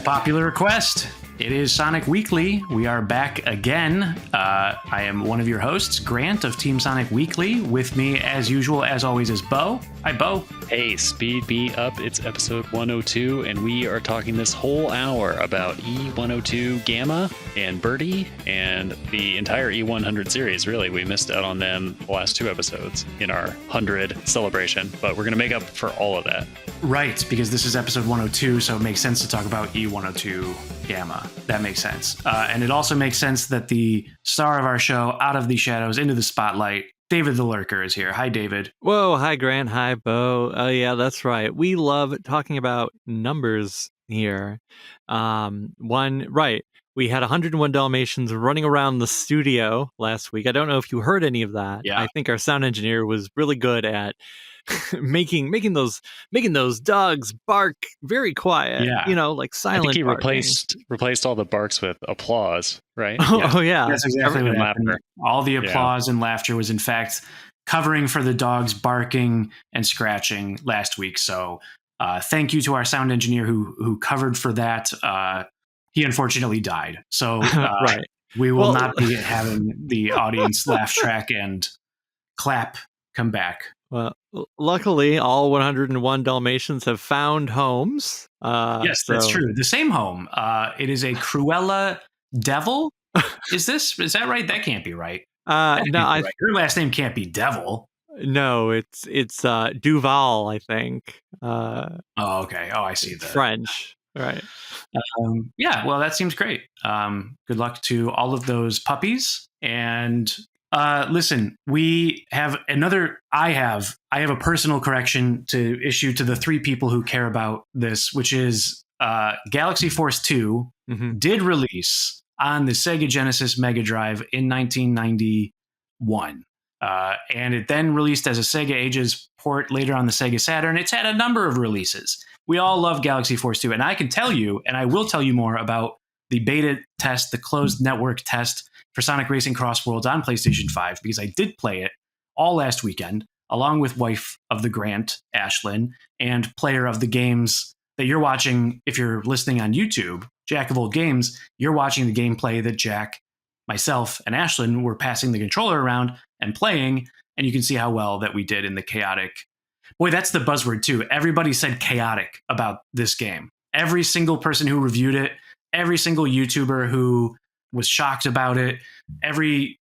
By popular request, it is Sonic Weekly. We are back again. I am one of your hosts, Grant of Team Sonic Weekly. With me, as usual, as always, is Bo. Hi, Bo. Hey, speed me up. It's episode 102, and we are talking this whole hour about E102 Gamma and Birdie and the entire E100 series. Really, we missed out on them the last two episodes in our 100 celebration, but we're going to make up for all of that. Right, because this is episode 102, so it makes sense to talk about E102 Gamma. That makes sense. And it also makes sense that the star of our show, out of the shadows, into the spotlight, David the Lurker, is here. Hi, David. Whoa, hi, Grant. Hi, Bo. Oh, yeah, that's right. We love talking about numbers here. We had 101 Dalmatians running around the studio last week. I don't know if you heard any of that. Yeah. I think our sound engineer was really good at making those dogs bark very quiet. Yeah. You know, like silent. I think he barking. replaced all the barks with applause, right? Oh, yeah. That's exactly what happened. Laughter. All the applause and laughter was, in fact, covering for the dogs barking and scratching last week. So thank you to our sound engineer who covered for that. He unfortunately died. So Right. we will not be having the audience laugh track and clap come back. Well, luckily, all 101 Dalmatians have found homes. Yes, that's true. The same home. It is a Cruella Devil. Is that right? That can't be right. No, Her last name can't be Devil. No, it's Duval, I think. Oh, okay. Oh, I see that. French, right? Yeah, well, that seems great. Good luck to all of those puppies. And listen, we have I have a personal correction to issue to the three people who care about this, which is Galaxy Force 2 did release on the Sega Genesis Mega Drive in 1991. And it then released as a Sega Ages port later on the Sega Saturn. It's had a number of releases. We all love Galaxy Force 2. And I can tell you, and I will tell you more about the beta test, the closed network test for Sonic Racing CrossWorlds on PlayStation 5, because I did play it all last weekend, along with wife of the Grant, Ashlyn, and player of the games that you're watching. If you're listening on YouTube, jackofoldgames, you're watching the gameplay that Jack, myself, and Ashlyn were passing the controller around and playing, and you can see how well that we did in the chaotic. Boy, that's the buzzword too. Everybody said chaotic about this game. Every single person who reviewed it, every single YouTuber who was shocked about it, every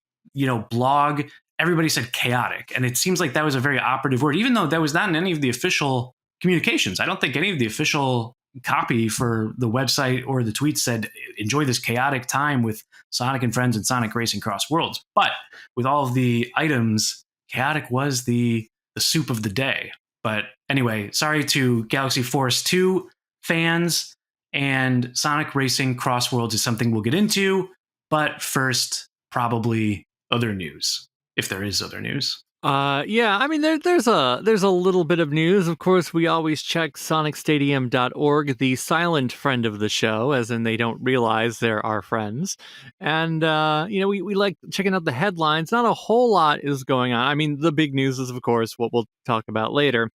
blog, everybody said chaotic. And it seems like that was a very operative word, even though that was not in any of the official communications. I don't think any of the official copy for the website or the tweet said, enjoy this chaotic time with Sonic and Friends and Sonic Racing CrossWorlds. But with all of the items, chaotic was the soup of the day. But anyway, sorry to Galaxy Force 2 fans, and Sonic Racing CrossWorlds is something we'll get into. But first, probably other news, if there is other news. Yeah, I mean, there's a little bit of news. Of course, we always check sonicstadium.org, the silent friend of the show, as in they don't realize they're our friends. And, we like checking out the headlines. Not a whole lot is going on. I mean, the big news is, of course, what we'll talk about later.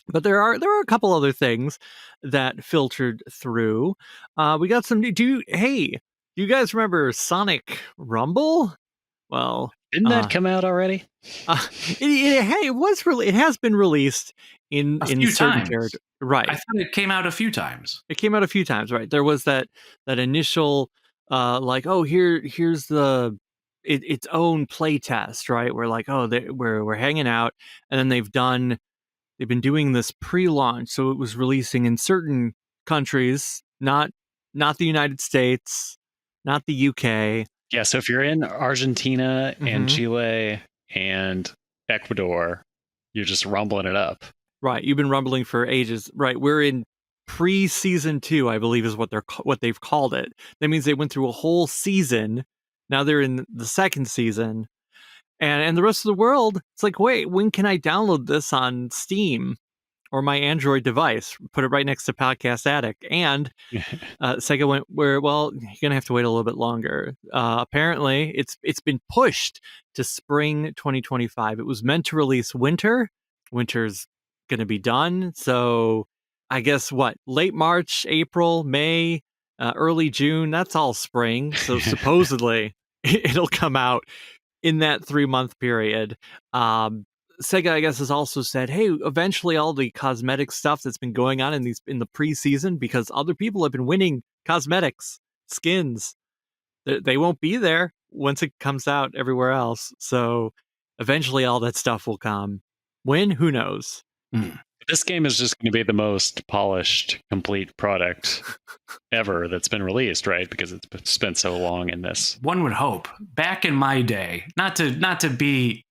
But there are a couple other things that filtered through. We got some new... Do you guys remember Sonic Rumble? Well... Didn't that come out already? It has been released in certain territory. Right. I thought it came out a few times. It came out a few times, right? There was that initial here's the its own play test, right? We're like, we're hanging out, and then they've been doing this pre-launch, so it was releasing in certain countries, not the United States, not the UK. Yeah, so if you're in Argentina and Chile and Ecuador, you're just rumbling it up. Right, you've been rumbling for ages. Right, we're in pre-season 2, I believe is what they've called it. That means they went through a whole season. Now they're in the second season. And the rest of the world, it's like, wait, when can I download this on Steam or my Android device? Put it right next to Podcast Addict. And Sega went, you're going to have to wait a little bit longer. Apparently, it's been pushed to spring 2025. It was meant to release winter. Winter's going to be done. So I guess late March, April, May, early June. That's all spring. So supposedly it'll come out in that 3-month period. Sega, I guess, has also said, hey, eventually all the cosmetic stuff that's been going on in the preseason, because other people have been winning cosmetics, skins, they won't be there once it comes out everywhere else. So eventually all that stuff will come. When? Who knows? This game is just going to be the most polished, complete product ever that's been released, right? Because it's spent so long in this. One would hope. Back in my day, not to be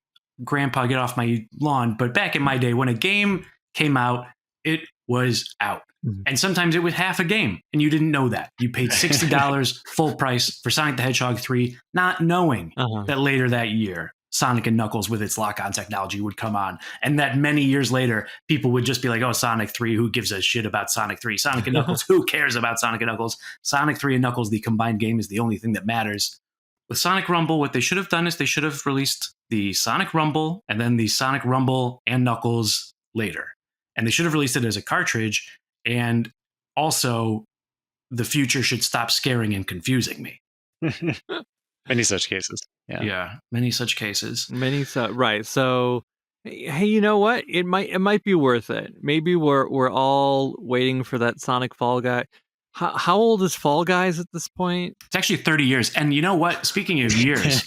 grandpa, get off my lawn, but back in my day, when a game came out, it was out. And sometimes it was half a game, and you didn't know that. You paid $60 full price for Sonic the Hedgehog 3, not knowing that later that year, Sonic and Knuckles with its lock-on technology would come on, and that many years later, people would just be like, oh, Sonic 3, who gives a shit about Sonic 3? Sonic and Knuckles, who cares about Sonic and Knuckles? Sonic 3 and Knuckles, the combined game, is the only thing that matters. With Sonic Rumble, what they should have done is they should have released the Sonic Rumble and then the Sonic Rumble and Knuckles later. And they should have released it as a cartridge. And also, the future should stop scaring and confusing me. Many such cases. Yeah, many such cases. Right. So, hey, you know what? It might be worth it. Maybe we're all waiting for that Sonic Fall Guy. How old is Fall Guys at this point? It's actually 30 years. And you know what? Speaking of years,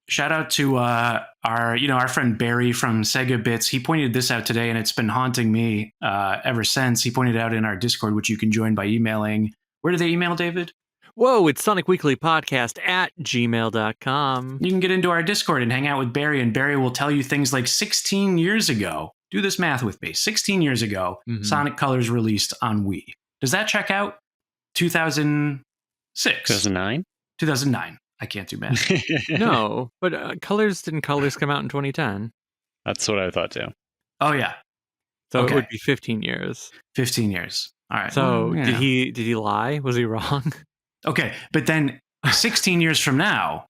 shout out to our friend Barry from Sega Bits. He pointed this out today, and it's been haunting me ever since. He pointed it out in our Discord, which you can join by emailing. Where do they email, David? Whoa, it's SonicWeeklyPodcast at gmail.com. You can get into our Discord and hang out with Barry, and Barry will tell you things like 16 years ago. Do this math with me. 16 years ago, Sonic Colors released on Wii. Does that check out? 2006? 2009? 2009. I can't do math. No, but didn't Colors come out in 2010? That's what I thought too. Oh, yeah. So it would be 15 years. 15 years. All right. So did he lie? Was he wrong? Okay, but then 16 years from now,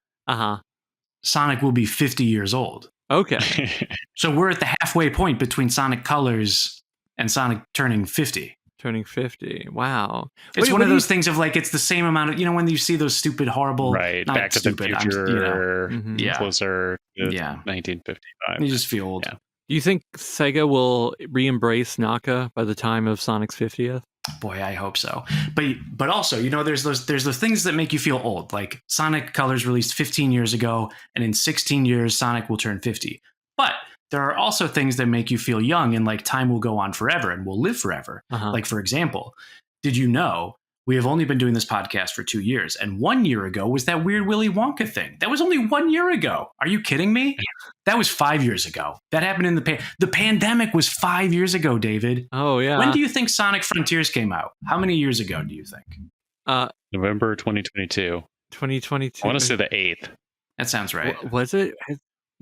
Sonic will be 50 years old. Okay. So we're at the halfway point between Sonic Colors and Sonic turning 50. Turning 50. Wow. It's one of those things of like, it's the same amount of, when you see those stupid, horrible, right, Back to the Future, closer to 1955. You just feel old. Yeah. Do you think Sega will re-embrace Naka by the time of Sonic's 50th? Boy, I hope so. But also, there's those things that make you feel old. Like Sonic Colors released 15 years ago, and in 16 years, Sonic will turn 50. But there are also things that make you feel young, and like time will go on forever and will live forever. Like, for example, did you know we have only been doing this podcast for 2 years, and 1 year ago was that weird Willy Wonka thing? That was only 1 year ago. Are you kidding me? That was 5 years ago. That happened in the pandemic was 5 years ago, David. Oh, yeah. When do you think Sonic Frontiers came out? How many years ago do you think? November 2022. 2022. I want to say the 8th. That sounds right. Was it?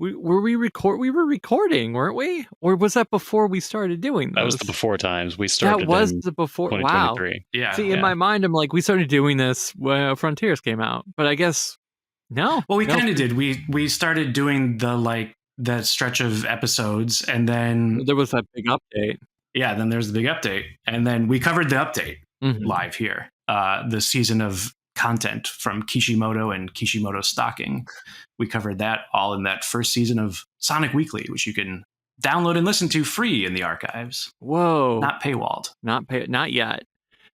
We were recording, weren't we? Or was that before we started doing those? That was the before times. We started. That was the before. Wow. Yeah. See, in my mind, I'm like, we started doing this when Frontiers came out, but I guess no. Well, we kind of did. We started doing that stretch of episodes, and then there was that big update. Yeah, then there's the big update, and then we covered the update live here. The season of content from Kishimoto and Kishimoto Stocking. We covered that all in that first season of Sonic Weekly, which you can download and listen to free in the archives. Whoa. Not paywalled. Not yet.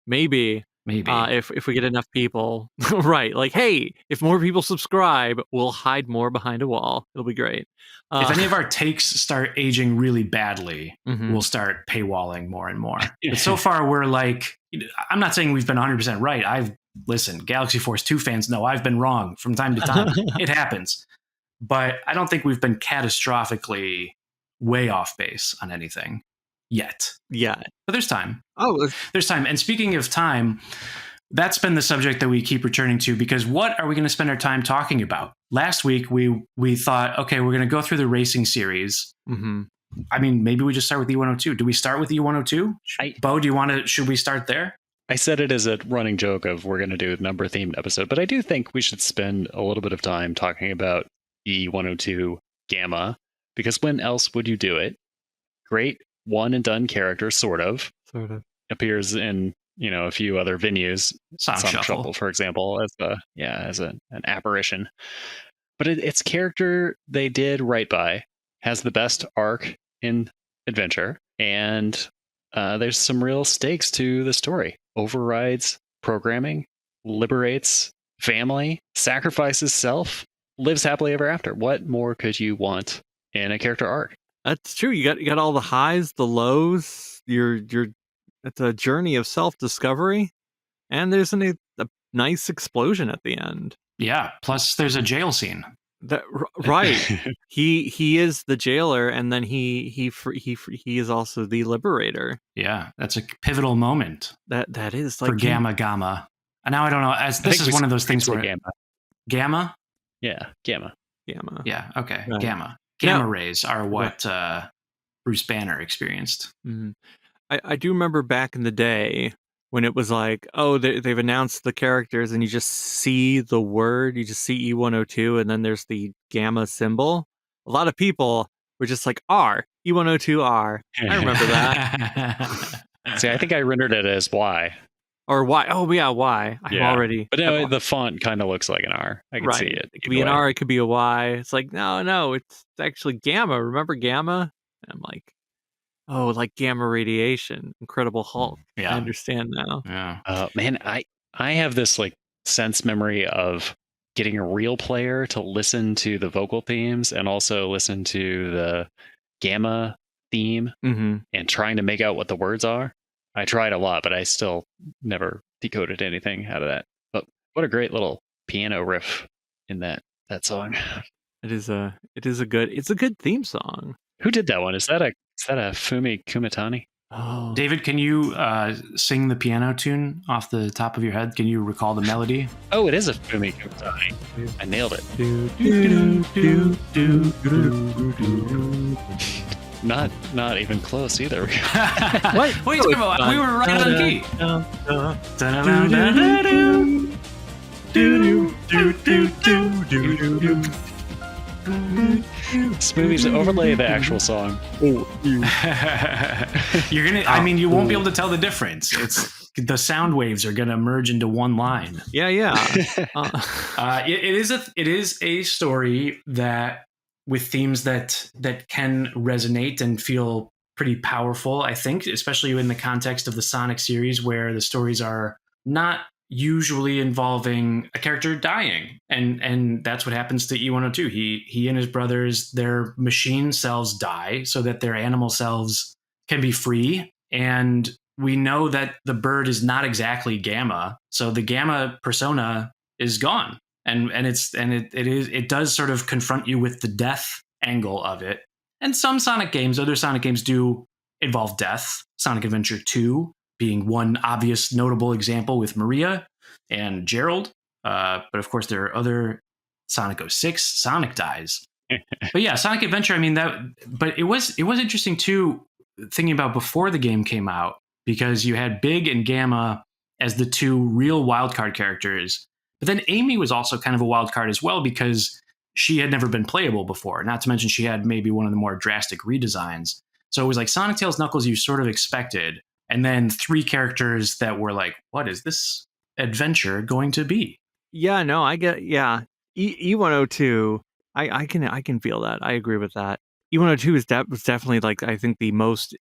Maybe. If we get enough people. Right. Like, hey, if more people subscribe, we'll hide more behind a wall. It'll be great. If any of our takes start aging really badly, we'll start paywalling more and more. But so far, we're like, I'm not saying we've been 100% right. Listen, Galaxy Force 2 fans know I've been wrong from time to time. It happens. But I don't think we've been catastrophically way off base on anything yet. Yeah. But there's time. Oh, there's time. And speaking of time, that's been the subject that we keep returning to, because what are we going to spend our time talking about? Last week, we thought, okay, we're going to go through the racing series. I mean, maybe we just start with E102. Do we start with E102? Bo, should we start there? I said it as a running joke of we're going to do a number themed episode, but I do think we should spend a little bit of time talking about E102 Gamma, because when else would you do it? Great one and done character, sort of. Appears in a few other venues, Sonic Shuffle. for example, as an apparition. But its character they did right by, has the best arc in adventure, and there's some real stakes to the story. Overrides programming, liberates family, sacrifices self, lives happily ever after. What more could you want in a character arc? That's true. You got all the highs, the lows. It's a journey of self-discovery, and there's a nice explosion at the end. Yeah. Plus, there's a jail scene. Right. he is the jailer, and then he is also the liberator. Yeah, that's a pivotal moment. That is like for Gamma. And now I don't know. This is one of those things where Gamma. Yeah, Gamma. Yeah. Okay. Right. Gamma rays are what Bruce Banner experienced. Mm-hmm. I do remember back in the day when it was like, oh, they've announced the characters, and you just see the word, you just see E102, and then there's the gamma symbol. A lot of people were just like, R, E102R. I remember that. See, I think I rendered it as Y. Or Y. Oh, yeah, Y. Already. But no, the font kind of looks like an R. I can see it. It could be an R, it could be a Y. It's like, no, it's actually gamma. Remember gamma? And I'm like, oh, like gamma radiation, Incredible Hulk. Yeah. I understand now. Yeah. Man, I have this like sense memory of getting a real player to listen to the vocal themes and also listen to the gamma theme and trying to make out what the words are. I tried a lot, but I still never decoded anything out of that. But what a great little piano riff in that song. It is a good theme song. Who did that one? Is that a Fumi Kumatani? Oh, David, can you sing the piano tune off the top of your head? Can you recall the melody? Oh, it is a Fumi Kumatani. I nailed it. Not even close either. What? Wait, we were right on key. Smoovies, overlay the actual song. You're gonna. I mean, you won't be able to tell the difference. It's the sound waves are gonna merge into one line. Yeah. It is a story that with themes that can resonate and feel pretty powerful. I think, especially in the context of the Sonic series, where the stories are not usually involving a character dying, and that's what happens to E102. He and his brothers, their machine cells die so that their animal cells can be free, and we know that the bird is not exactly Gamma, so the Gamma persona is gone, and it does sort of confront you with the death angle of it. And some other Sonic games do involve death. Sonic Adventure 2 being one obvious notable example with Maria and Gerald. But of course, there are other Sonic 06, Sonic dies. But yeah, Sonic Adventure, I mean, but it was interesting too, thinking about before the game came out, because you had Big and Gamma as the two real wildcard characters. But then Amy was also kind of a wildcard as well, because she had never been playable before. Not to mention she had maybe one of the more drastic redesigns. So it was like Sonic, Tails, Knuckles you sort of expected. And then three characters that were like, what is this adventure going to be? Yeah, no, I get, yeah. E102, I can feel that. I agree with that. E102 was definitely like, I think the most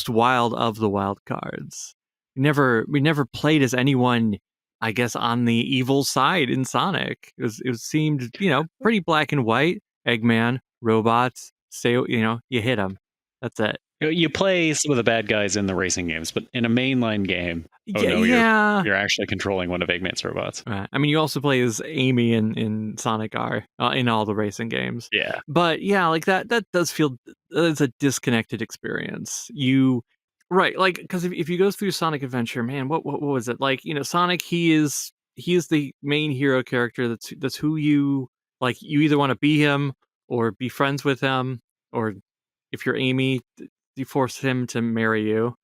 wild of the wild cards. We never played as anyone, I guess, on the evil side in Sonic. It seemed, pretty black and white. Eggman, robots, you hit them. That's it. You play some of the bad guys in the racing games, but in a mainline game, you're actually controlling one of Eggman's robots. Right. I mean, you also play as Amy in Sonic R in all the racing games. Yeah. But yeah, like that does feel it's a disconnected experience. Right, like, because if you go through Sonic Adventure, man, what was it like? Sonic, he is the main hero character. That's who you like. You either want to be him or be friends with him, or if you're Amy, you force him to marry you.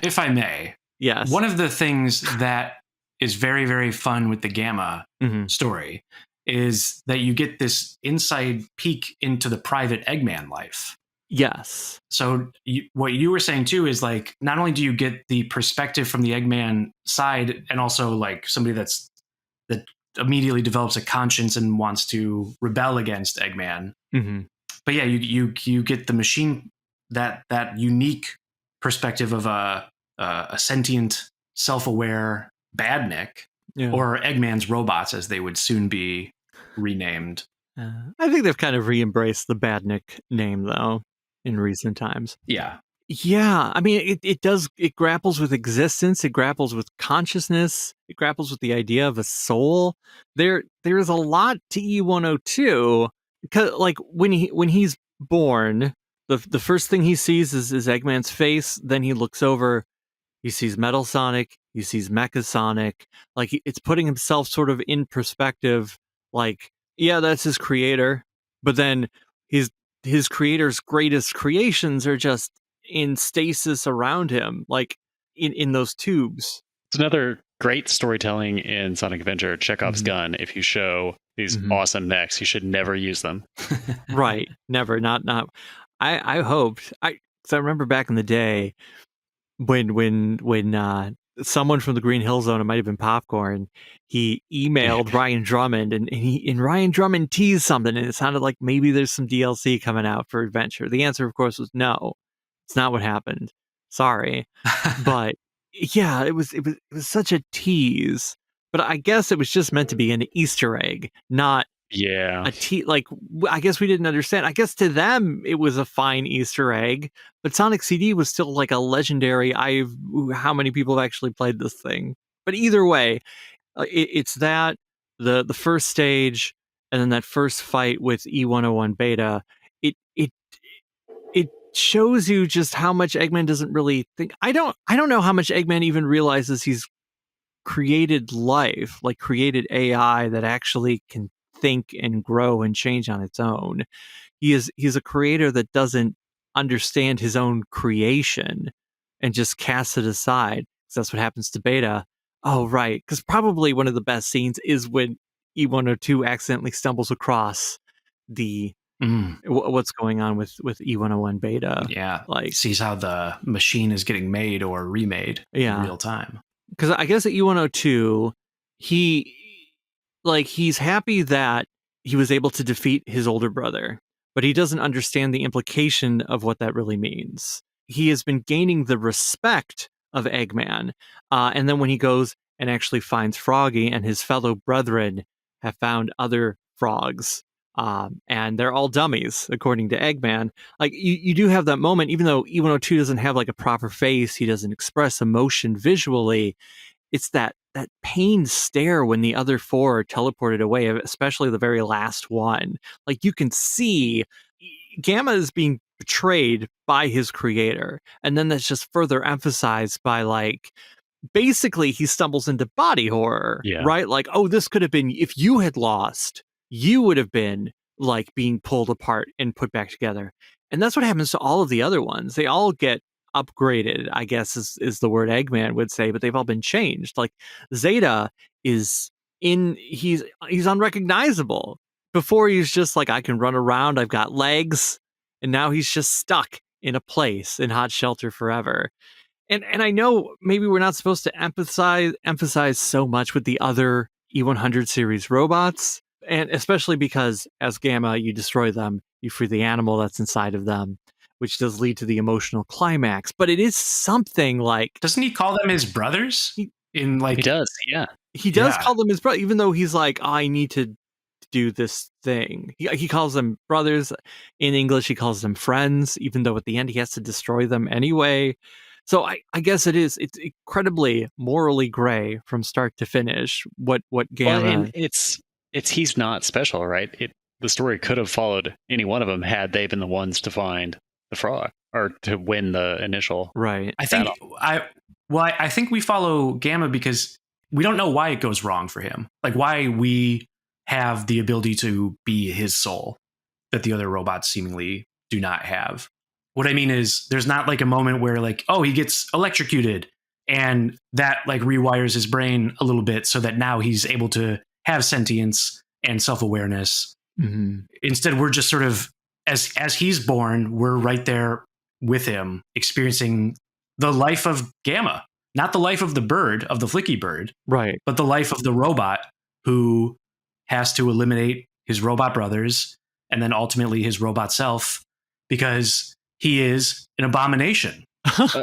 If I may. Yes. One of the things that is very, very fun with the Gamma story is that you get this inside peek into the private Eggman life. Yes. So what you were saying too is like, not only do you get the perspective from the Eggman side, and also like somebody that immediately develops a conscience and wants to rebel against Eggman. Mm-hmm. But yeah, you get the machine, that unique perspective of a sentient, self-aware Badnik, Yeah. or Eggman's robots, as they would soon be renamed. I think they've kind of re-embraced the Badnik name, though, in recent times. Yeah. Yeah, I mean, it grapples with existence, it grapples with consciousness, it grapples with the idea of a soul. There's a lot to E102, because like when he's born, the first thing he sees is Eggman's face. Then he looks over, he sees Metal Sonic, he sees Mecha Sonic. Like it's putting himself sort of in perspective. Like, yeah, that's his creator, but then his creator's greatest creations are just in stasis around him, like in those tubes. It's another great storytelling in Sonic Adventure, Chekhov's gun. If you show these awesome mechs, you should never use them. Right. Never. Not. I hoped. Because I remember back in the day when someone from the Green Hill Zone, it might have been Popcorn, he emailed Ryan Drummond, and Ryan Drummond teased something, and it sounded like maybe there's some DLC coming out for Adventure. The answer, of course, was no. It's not what happened. Sorry. But yeah, it was such a tease. But I guess it was just meant to be an Easter egg, not Yeah. like, I guess we didn't understand. I guess to them it was a fine Easter egg, but Sonic CD was still like a legendary. How many people have actually played this thing? But either way, it's that the first stage, and then that first fight with E101 Beta. It shows you just how much Eggman doesn't really think. I don't know how much Eggman even realizes he's created life, like created AI that actually can think and grow and change on its own. He's a creator that doesn't understand his own creation and just casts it aside. So that's what happens to Beta. Oh, right. Because probably one of the best scenes is when E102 accidentally stumbles across the what's going on with E101 Beta. Yeah, like sees how the machine is getting made or remade in real time. Because I guess at E102, he's happy that he was able to defeat his older brother, but he doesn't understand the implication of what that really means. He has been gaining the respect of Eggman, and then when he goes and actually finds Froggy, and his fellow brethren have found other frogs, and they're all dummies, according to Eggman. Like, you do have that moment, even though E102 doesn't have like a proper face, he doesn't express emotion visually. It's that pained stare when the other four are teleported away, especially the very last one. Like, you can see Gamma is being betrayed by his creator, and then that's just further emphasized by, like, basically he stumbles into body horror, right? Like, oh, this could have been, if you had lost, you would have been like being pulled apart and put back together. And that's what happens to all of the other ones. They all get upgraded, I guess is the word Eggman would say, but they've all been changed. Like, Zeta he's unrecognizable. Before, he's just like, I can run around, I've got legs, and now he's just stuck in a place in hot shelter forever. And I know maybe we're not supposed to emphasize so much with the other E100 series robots, and especially because as Gamma, you destroy them, you free the animal that's inside of them, which does lead to the emotional climax. But it is something like... Doesn't he call them his brothers? He does, yeah. He does call them his brother, even though he's like, oh, I need to do this thing. He calls them brothers. In English, he calls them friends, even though at the end he has to destroy them anyway. So I guess it's incredibly morally gray from start to finish. What Gamma... Well, and it's he's not special, right? The story could have followed any one of them had they been the ones to find the frog or to win the initial. Right. I think we follow Gamma because we don't know why it goes wrong for him. Like, why we have the ability to be his soul that the other robots seemingly do not have. What I mean is, there's not like a moment where like, oh, he gets electrocuted and that like rewires his brain a little bit so that now he's able to have sentience and self-awareness. Mm-hmm. Instead, we're just sort of as he's born, we're right there with him, experiencing the life of Gamma, not the life of the bird, of the Flicky bird, Right. but the life of the robot who has to eliminate his robot brothers and then ultimately his robot self because he is an abomination.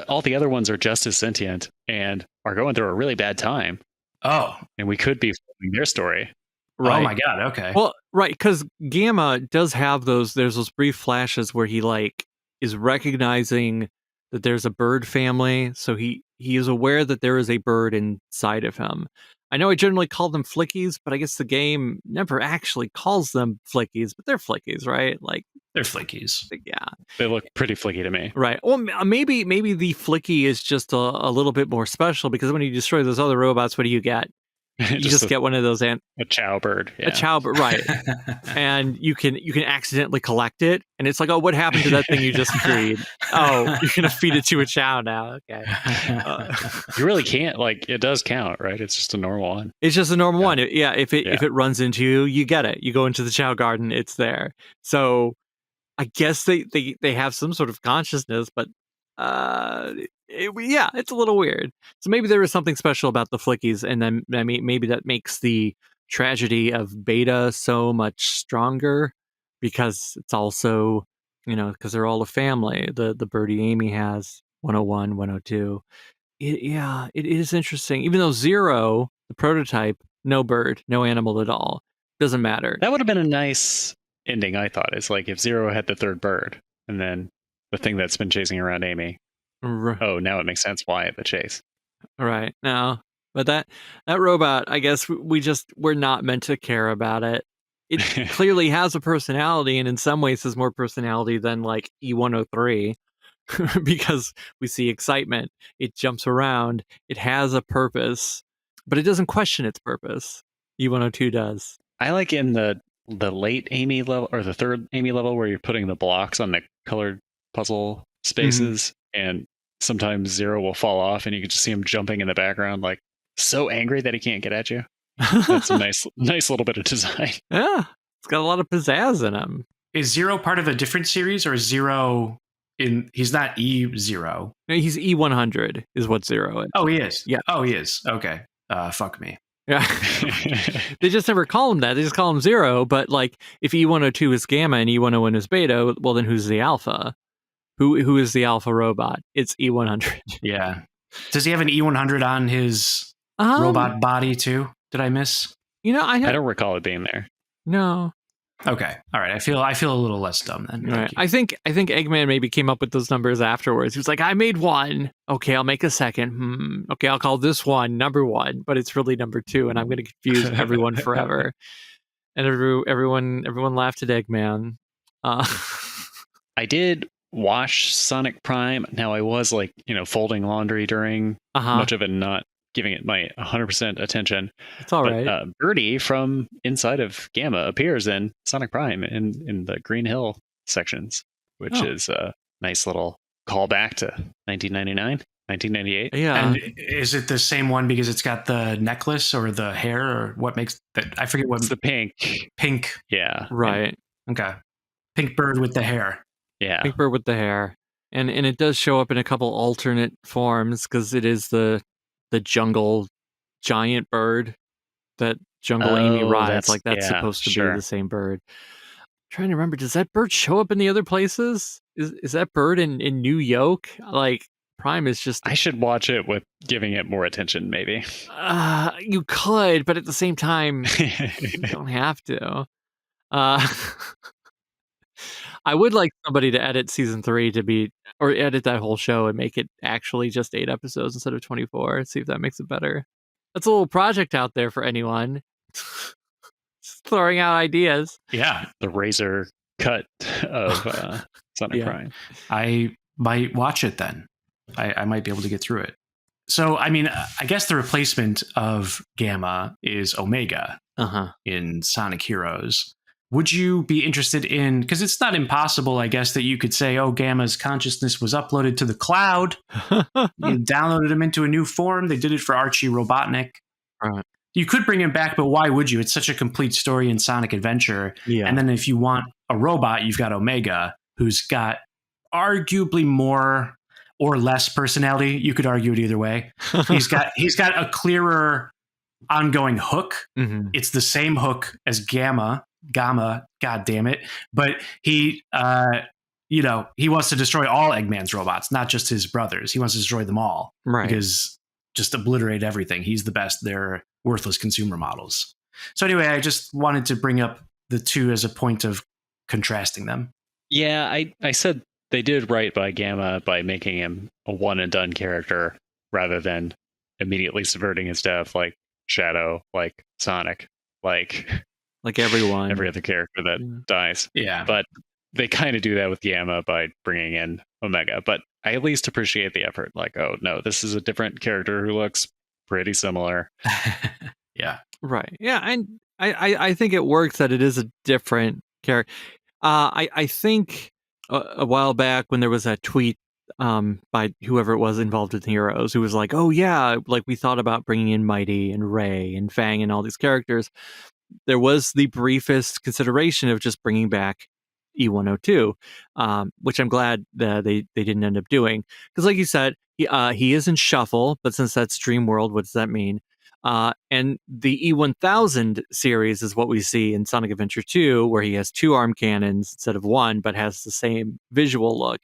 All the other ones are just as sentient and are going through a really bad time. Oh. And we could be following their story. Right. Oh my God. Okay. Well, right, because Gamma does have there's those brief flashes where he like is recognizing that there's a bird family, so he is aware that there is a bird inside of him. I know I generally call them flickies, but I guess the game never actually calls them flickies, but they're flickies, right? Like they're flickies. Yeah. They look pretty flicky to me. Right. Well, maybe the flicky is just a little bit more special because when you destroy those other robots, what do you get? You just get one of those a chow bird. Yeah. A chow bird, right? And you can accidentally collect it, and it's like, oh, what happened to that thing you just freed? Oh, you're gonna feed it to a chow now. Okay. You really can't. Like, it does count, right? It's just a normal one. It's just a normal one. If it runs into you, you get it. You go into the chow garden, it's there. So I guess they have some sort of consciousness, but it's a little weird. So maybe there is something special about the flickies, and then maybe that makes the tragedy of Beta so much stronger because it's also, because they're all a family. The birdie Amy has 101, 102. It is interesting. Even though Zero, the prototype, no bird, no animal at all, doesn't matter. That would have been a nice ending, I thought. It's like if Zero had the third bird, and then the thing that's been chasing around Amy. Oh, now it makes sense why the chase. Right. No, but that robot, I guess we're not meant to care about it. It clearly has a personality, and in some ways has more personality than like E103 because we see excitement. It jumps around. It has a purpose, but it doesn't question its purpose. E102 does. I like in the late Amy level or the third Amy level where you're putting the blocks on the colored puzzle spaces, and sometimes Zero will fall off and you can just see him jumping in the background, like so angry that he can't get at you. That's a nice little bit of design. Yeah, it's got a lot of pizzazz in him. Is Zero part of a different series, or is Zero he's not E0? No, he's E100 is what Zero is. Oh, he is? Yeah. Oh, he is. Okay. Fuck me. Yeah. They just never call him that. They just call him Zero, but like if E102 is Gamma and E101 is Beta, well then who's the Alpha? Who is the Alpha robot? It's E100. Yeah. Does he have an E100 on his robot body too? Did I miss? I don't recall it being there. No. Okay. All right. I feel a little less dumb then. Right. I think Eggman maybe came up with those numbers afterwards. He was like, I made one. Okay, I'll make a second. Okay, I'll call this one number 1, but it's really number 2, and I'm going to confuse everyone forever. And everyone laughed at Eggman. I did wash Sonic Prime. Now I was like, folding laundry during much of it, not giving it my 100% attention. It's all right. Birdie from inside of Gamma appears in Sonic Prime in the Green Hill sections, which is a nice little callback to 1999, 1998. Yeah. And is it the same one because it's got the necklace or the hair, or what makes that? I forget what. It's the pink. Pink. Yeah. Right. Okay. Pink bird with the hair. Yeah. Pink bird with the hair. And it does show up in a couple alternate forms because it is the jungle giant bird that Jungle Amy rides. Like that's supposed to be the same bird. I'm trying to remember, does that bird show up in the other places? Is that bird in New York? Like Prime is just... I should watch it with giving it more attention, maybe. You could, but at the same time, you don't have to. I would like somebody to edit season 3 to be, or edit that whole show and make it actually just 8 episodes instead of 24. See if that makes it better. That's a little project out there for anyone. Just throwing out ideas. Yeah. The razor cut of Sonic Prime. I might watch it then. I might be able to get through it. So, I mean, I guess the replacement of Gamma is Omega in Sonic Heroes. Would you be interested in, because it's not impossible, I guess, that you could say, oh, Gamma's consciousness was uploaded to the cloud. You downloaded him into a new form. They did it for Archie Robotnik. Right. You could bring him back, but why would you? It's such a complete story in Sonic Adventure. Yeah. And then if you want a robot, you've got Omega, who's got arguably more or less personality. You could argue it either way. He's got a clearer ongoing hook. Mhm. It's the same hook as Gamma, god damn it. But he he wants to destroy all Eggman's robots, not just his brothers. He wants to destroy them all. Right. Because just obliterate everything. He's the best. They're worthless consumer models. So anyway, I just wanted to bring up the two as a point of contrasting them. Yeah, I said they did right by Gamma by making him a one and done character rather than immediately subverting his death like Shadow, like Sonic, like everyone. every other character that dies. Yeah. But they kind of do that with Gamma by bringing in Omega. But I at least appreciate the effort. Like, oh, no, this is a different character who looks pretty similar. Yeah. Right. Yeah. And I think it works that it is a different character. I think a while back when there was that tweet by whoever it was involved in Heroes who was like, oh, yeah, like we thought about bringing in Mighty and Ray and Fang and all these characters. There was the briefest consideration of just bringing back E102, which I'm glad that they didn't end up doing. Because like you said, he is in Shuffle, but since that's Dream World, what does that mean? And the E1000 series is what we see in Sonic Adventure 2, where he has 2 arm cannons instead of 1, but has the same visual look.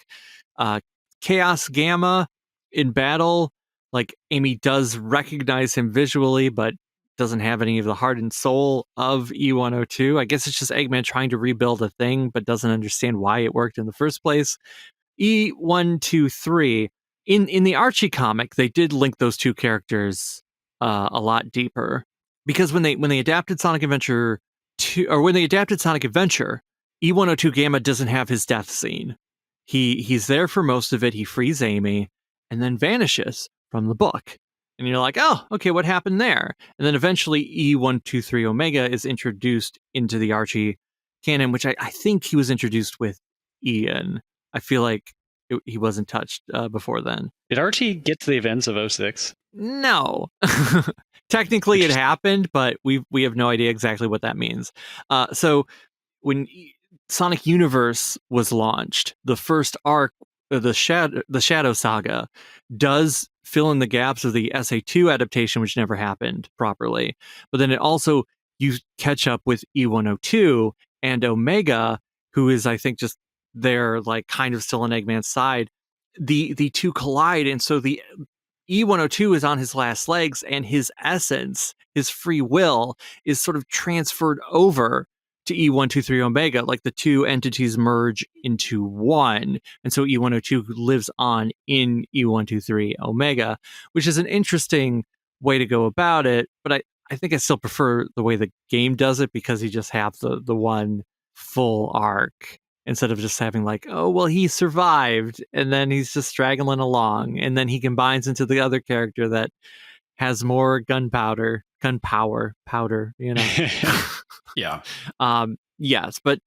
Chaos Gamma in battle, like Amy does recognize him visually, but doesn't have any of the heart and soul of E102. I guess it's just Eggman trying to rebuild a thing, but doesn't understand why it worked in the first place. E123, in the Archie comic, they did link those two characters a lot deeper, because when they adapted Sonic Adventure 2, or when they adapted Sonic Adventure, E102 Gamma doesn't have his death scene. He's there for most of it. He frees Amy and then vanishes from the book. And you're like, oh, okay, what happened there? And then eventually E123 Omega is introduced into the Archie canon, which I think he was introduced with Ian. I feel like he wasn't touched before then. Did Archie get to the events of 06? No. Technically it happened, but we have no idea exactly what that means. So when Sonic Universe was launched, the first arc, the Shadow Saga, does fill in the gaps of the SA2 adaptation, which never happened properly. But then it also, you catch up with E102 and Omega, who is, I think, just there, like, kind of still on Eggman's side. The two collide, and so the E102 is on his last legs, and his essence, his free will, is sort of transferred over to E123 Omega, like the two entities merge into one. And so E102 lives on in E123 Omega, which is an interesting way to go about it. But I think I still prefer the way the game does it, because you just have the one full arc instead of just having like, oh, well, he survived and then he's just straggling along. And then he combines into the other character that has more gunpower, you know? Yeah. Yes, but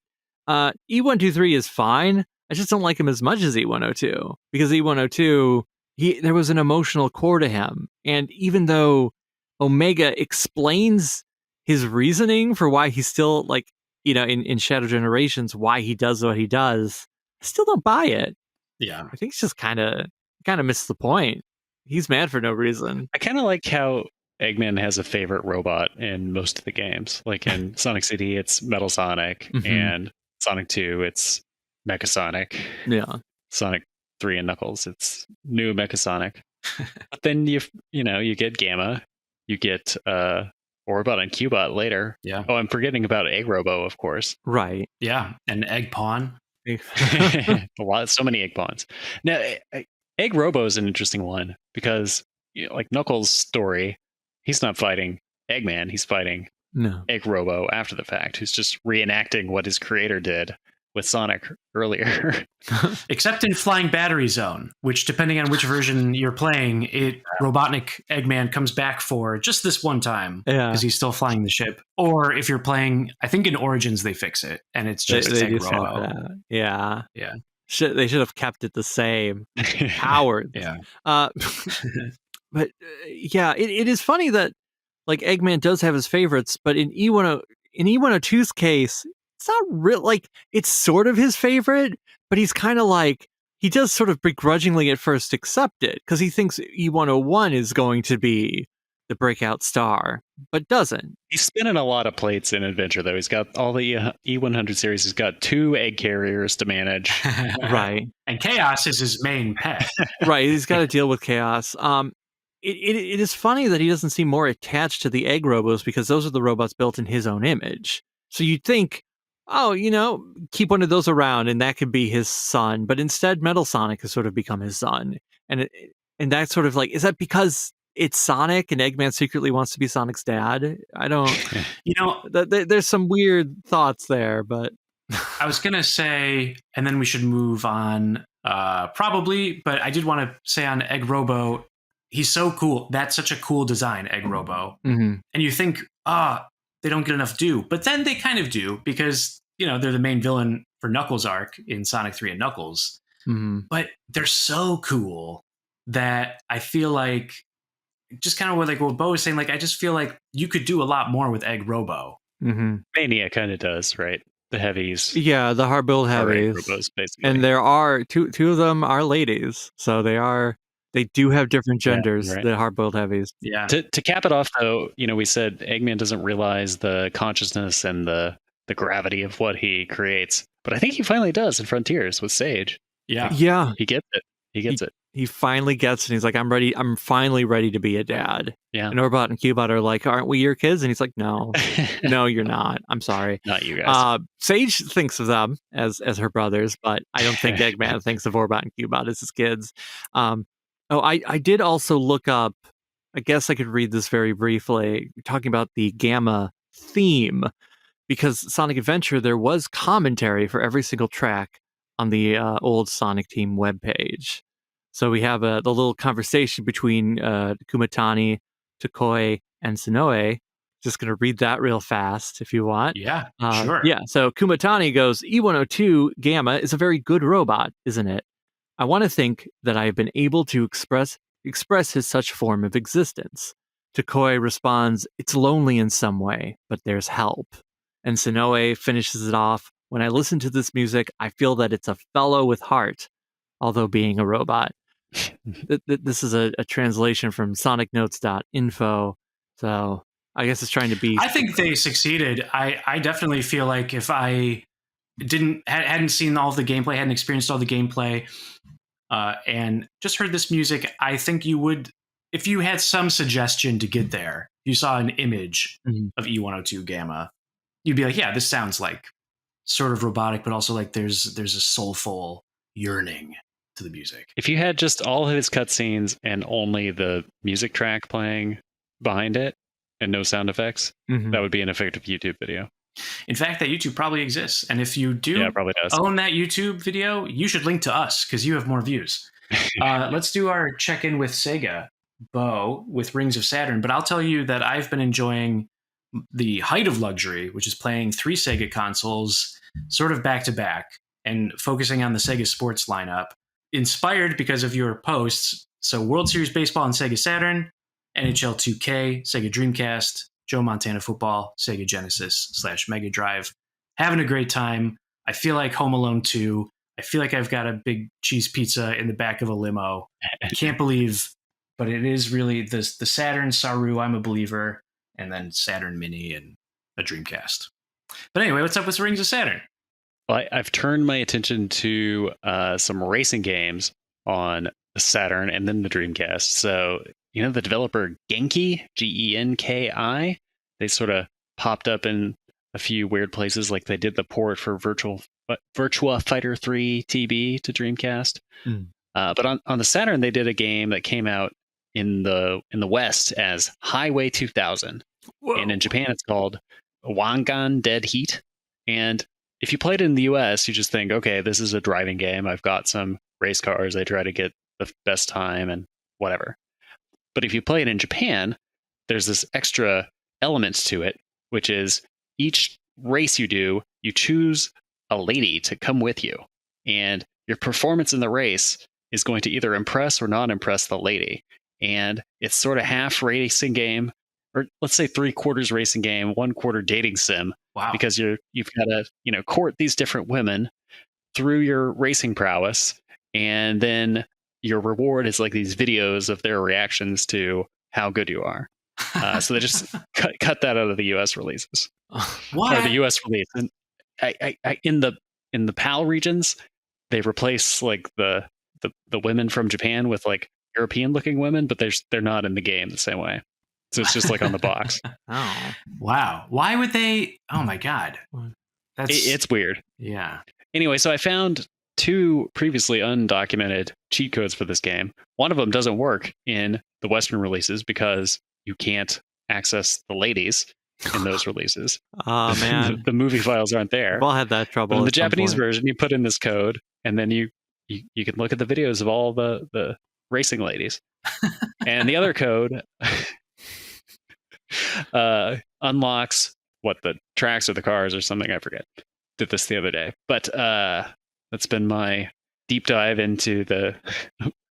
E123 is fine. I just don't like him as much as E102, because E102, there was an emotional core to him. And even though Omega explains his reasoning for why he's still, like, you know, in Shadow Generations, why he does what he does, I still don't buy it. Yeah. I think it's just kind of missed the point. He's mad for no reason. I kind of like how Eggman has a favorite robot in most of the games. Like in Sonic CD, it's Metal Sonic, and Sonic 2, it's Mecha Sonic. Yeah. Sonic 3 and Knuckles, it's new Mecha Sonic. But then you get Gamma, you get Orbot and Cubot later. Yeah. Oh, I'm forgetting about Egg Robo, of course. Right. Yeah, and Egg Pawn. So many Egg Pawns. Now, Egg Robo is an interesting one, because, you know, like Knuckles' story, he's not fighting Eggman, he's fighting Egg Robo after the fact, who's just reenacting what his creator did with Sonic earlier. Except in Flying Battery Zone, which, depending on which version you're playing, Robotnik Eggman comes back for just this one time, because he's still flying the ship. Or if you're playing, I think in Origins they fix it, and it's just Egg Robo. Yeah. Yeah. They should have kept it the same. Cowards. Yeah. But yeah, it is funny that like Eggman does have his favorites, but in E102's case, it's not real. Like it's sort of his favorite, but he's kind of like he does sort of begrudgingly at first accept it because he thinks E101 is going to be the breakout star, but doesn't. He's spinning a lot of plates in Adventure, though. He's got all the E100 series. He's got 2 egg carriers to manage. Right. And Chaos is his main pet. Right. He's got to deal with Chaos. It is funny that he doesn't seem more attached to the egg robos because those are the robots built in his own image. So you'd think, oh, keep one of those around and that could be his son. But instead, Metal Sonic has sort of become his son. And that's sort of like, is that because it's Sonic and Eggman secretly wants to be Sonic's dad? I don't, there's some weird thoughts there, but. I was going to say, and then we should move on, probably, but I did want to say on Egg Robo, he's so cool. That's such a cool design, Egg Robo. Mm-hmm. And you think, they don't get enough due. But then they kind of do because, they're the main villain for Knuckles' arc in Sonic 3 and Knuckles. Mm-hmm. But they're so cool that I feel like, just kind of what Bo was saying, like, I just feel like you could do a lot more with Egg Robo. Mm-hmm. Mania kind of does, right? The heavies. Yeah, the hard-built heavies. Robos, basically. And there are two of them are ladies. So they do have different genders, right. The hard-boiled heavies. Yeah. To cap it off, though, we said Eggman doesn't realize the consciousness and the gravity of what he creates. But I think he finally does in Frontiers with Sage. Yeah. Yeah. He gets it. He gets it. He finally gets it. And he's like, I'm ready. I'm finally ready to be a dad. Yeah. And Orbot and Cubot are like, aren't we your kids? And he's like, no, no, you're not. I'm sorry. Not you guys. Sage thinks of them as her brothers, but I don't think Eggman thinks of Orbot and Cubot as his kids. I did also look up, I guess I could read this very briefly, talking about the Gamma theme, because Sonic Adventure, there was commentary for every single track on the old Sonic Team webpage. So we have the little conversation between Kumatani, Tokoi, and Sonoe. Just going to read that real fast if you want. Yeah, sure. Yeah, so Kumatani goes, E102 Gamma is a very good robot, isn't it? I want to think that I have been able to express his such form of existence. Tokoi responds, it's lonely in some way, but there's help. And Sonoe finishes it off, when I listen to this music, I feel that it's a fellow with heart, although being a robot. This is a translation from sonicnotes.info, so I guess it's trying to be... I think they succeeded. I definitely feel like if I hadn't seen all of the gameplay, hadn't experienced all the gameplay, and just heard this music, I think you would, if you had some suggestion to get there, you saw an image of E102 Gamma, you'd be like, yeah, this sounds like sort of robotic, but also like there's a soulful yearning to the music. If you had just all of his cutscenes and only the music track playing behind it and no sound effects, that would be an effective YouTube video. In fact, that YouTube probably exists. And if you do probably does. Own that YouTube video, you should link to us because you have more views. Let's do our check-in with Sega, Bo, with Rings of Saturn. But I'll tell you that I've been enjoying the height of luxury, which is playing 3 Sega consoles sort of back-to-back and focusing on the Sega Sports lineup. Inspired because of your posts. So World Series Baseball on Sega Saturn, NHL 2K, Sega Dreamcast, Joe Montana Football, Sega Genesis / Mega Drive. Having a great time. I feel like Home Alone 2. I feel like I've got a big cheese pizza in the back of a limo. I can't believe, but it is really the Saturn, Saru, I'm a Believer, and then Saturn Mini and a Dreamcast. But anyway, what's up with Rings of Saturn? Well, I've turned my attention to some racing games on the Saturn and then the Dreamcast. So, the developer Genki, Genki, they sort of popped up in a few weird places, like they did the port for Virtua Fighter 3 TB to Dreamcast. But on the Saturn, they did a game that came out in the West as Highway 2000. Whoa. And in Japan, it's called Wangan Dead Heat. And if you played it in the US, you just think, okay, this is a driving game. I've got some race cars. I try to get the best time and whatever. But if you play it in Japan, there's this extra element to it, which is each race you do, you choose a lady to come with you. And your performance in the race is going to either impress or not impress the lady. And it's sort of half racing game, or let's say 3/4 racing game, 1/4 dating sim, Wow. because you've got to court these different women through your racing prowess, and then your reward is like these videos of their reactions to how good you are. So they just cut that out of the U.S. releases. What? Or the U.S. release. And in the PAL regions, they replace like the women from Japan with like European looking women, but they're not in the game the same way. So it's just like on the box. Oh, Wow. Why would they? Oh my God. It's weird. Yeah. Anyway, so I found 2 previously undocumented cheat codes for this game. One of them doesn't work in the Western releases because you can't access the ladies in those releases. oh man, the movie files aren't there. we've all had that trouble. But in the at some Japanese point. version, you put in this code, and then you can look at the videos of all the racing ladies. And the other code unlocks the tracks or the cars or something. I forget. Did this the other day, but that's been my deep dive into the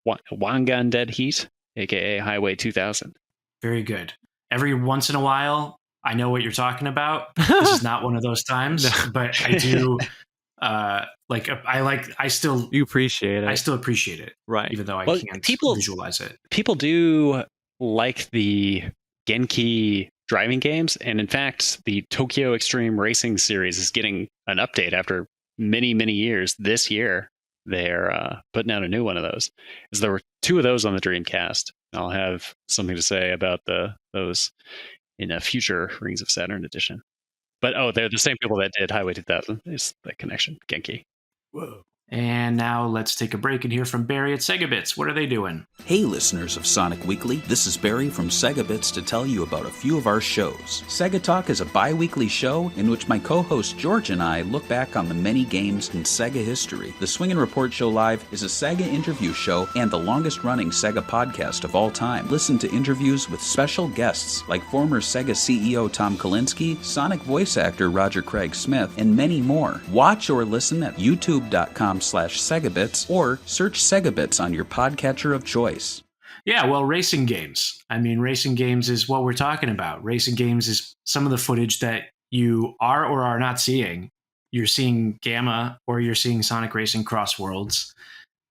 Wangan Dead Heat, aka Highway 2000. Very good. Every once in a while, I know what you're talking about. This is not one of those times, but I do. I still You appreciate it. I still appreciate it, right. even though I Well, can't people- visualize it. People do like the Genki driving games, and in fact, the Tokyo Extreme Racing series is getting an update after many, many years. This year, they're putting out a new one of those. Because there were 2 of those on the Dreamcast. I'll have something to say about those in a future Rings of Saturn edition. But they're the same people that did Highway 2000. Is the connection, Genki. Whoa. And now let's take a break and hear from Barry at Segabits. What are they doing? Hey listeners of Sonic Weekly, this is Barry from Segabits to tell you about a few of our shows. Sega Talk is a bi-weekly show in which my co-host George and I look back on the many games in Sega history. The Swing and Report Show Live is a Sega interview show and the longest-running Sega podcast of all time. Listen to interviews with special guests like former Sega CEO Tom Kalinske, Sonic voice actor Roger Craig Smith, and many more. Watch or listen at youtube.com/Segabits or search Segabits on your podcatcher of choice. Yeah, well, racing games. I mean, racing games is what we're talking about. Racing games is some of the footage that you are or are not seeing. You're seeing Gamma or you're seeing Sonic Racing CrossWorlds.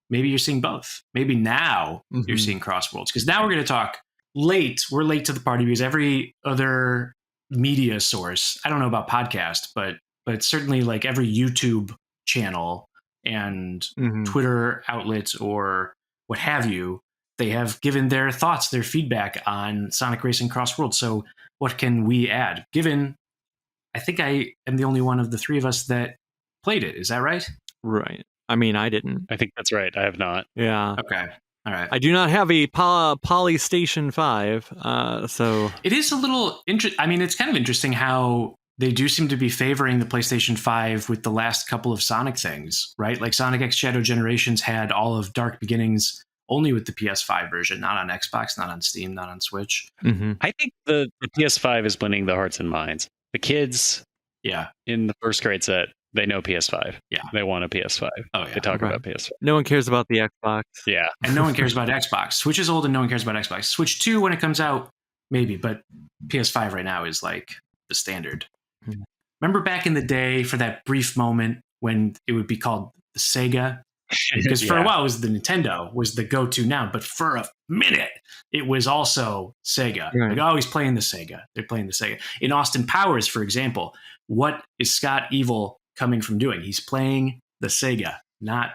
Maybe you're seeing both. Maybe now you're seeing CrossWorlds. Because now we're going to talk late. We're late to the party because every other media source, I don't know about podcast, but certainly like every YouTube channel and Twitter outlets or what have you, they have given their thoughts, their feedback on Sonic Racing CrossWorlds. So what can we add? Given, I think I am the only one of the 3 of us that played it. Is that right? Right. I mean, I didn't. I think that's right. I have not. Yeah. Okay. All right. I do not have a Polystation 5, so... It is a little interesting. I mean, it's kind of interesting how they do seem to be favoring the PlayStation 5 with the last couple of Sonic things, right? Like Sonic X Shadow Generations had all of Dark Beginnings only with the PS5 version, not on Xbox, not on Steam, not on Switch. I think the PS5 is winning the hearts and minds. The kids in the first grade set, they know PS5. Yeah. They want a PS5. Oh, yeah. They talk about PS5. No one cares about the Xbox. Yeah. And no one cares about Xbox. Switch is old and no one cares about Xbox. Switch 2, when it comes out, maybe, but PS5 right now is like the standard. Remember back in the day for that brief moment when it would be called the Sega? Because for a while it was the Nintendo was the go-to now, but for a minute it was also Sega. Right. Like, oh, he's playing the Sega. They're playing the Sega. In Austin Powers, for example, what is Scott Evil coming from doing? He's playing the Sega, not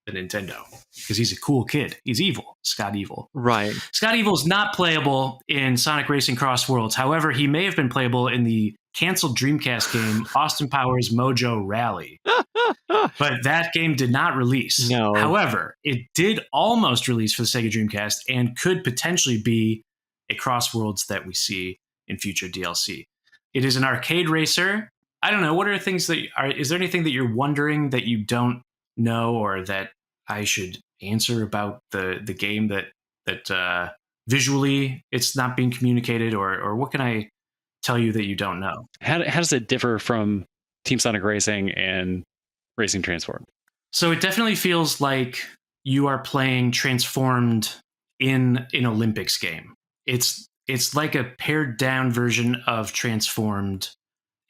the Nintendo, because he's a cool kid. He's evil, Scott Evil. Right. Scott Evil is not playable in Sonic Racing CrossWorlds. However, he may have been playable in the canceled Dreamcast game Austin Powers Mojo Rally. But that game did not release. No. However, it did almost release for the Sega Dreamcast and could potentially be a CrossWorlds that we see in future DLC. It is an arcade racer. I don't know. What are things that is there anything that you're wondering that you don't know or that I should answer about the game that visually it's not being communicated, or what can I tell you that you don't know? How does it differ from Team Sonic Racing and Racing Transformed? So it definitely feels like you are playing Transformed in an Olympics game. It's it's like a pared down version of Transformed,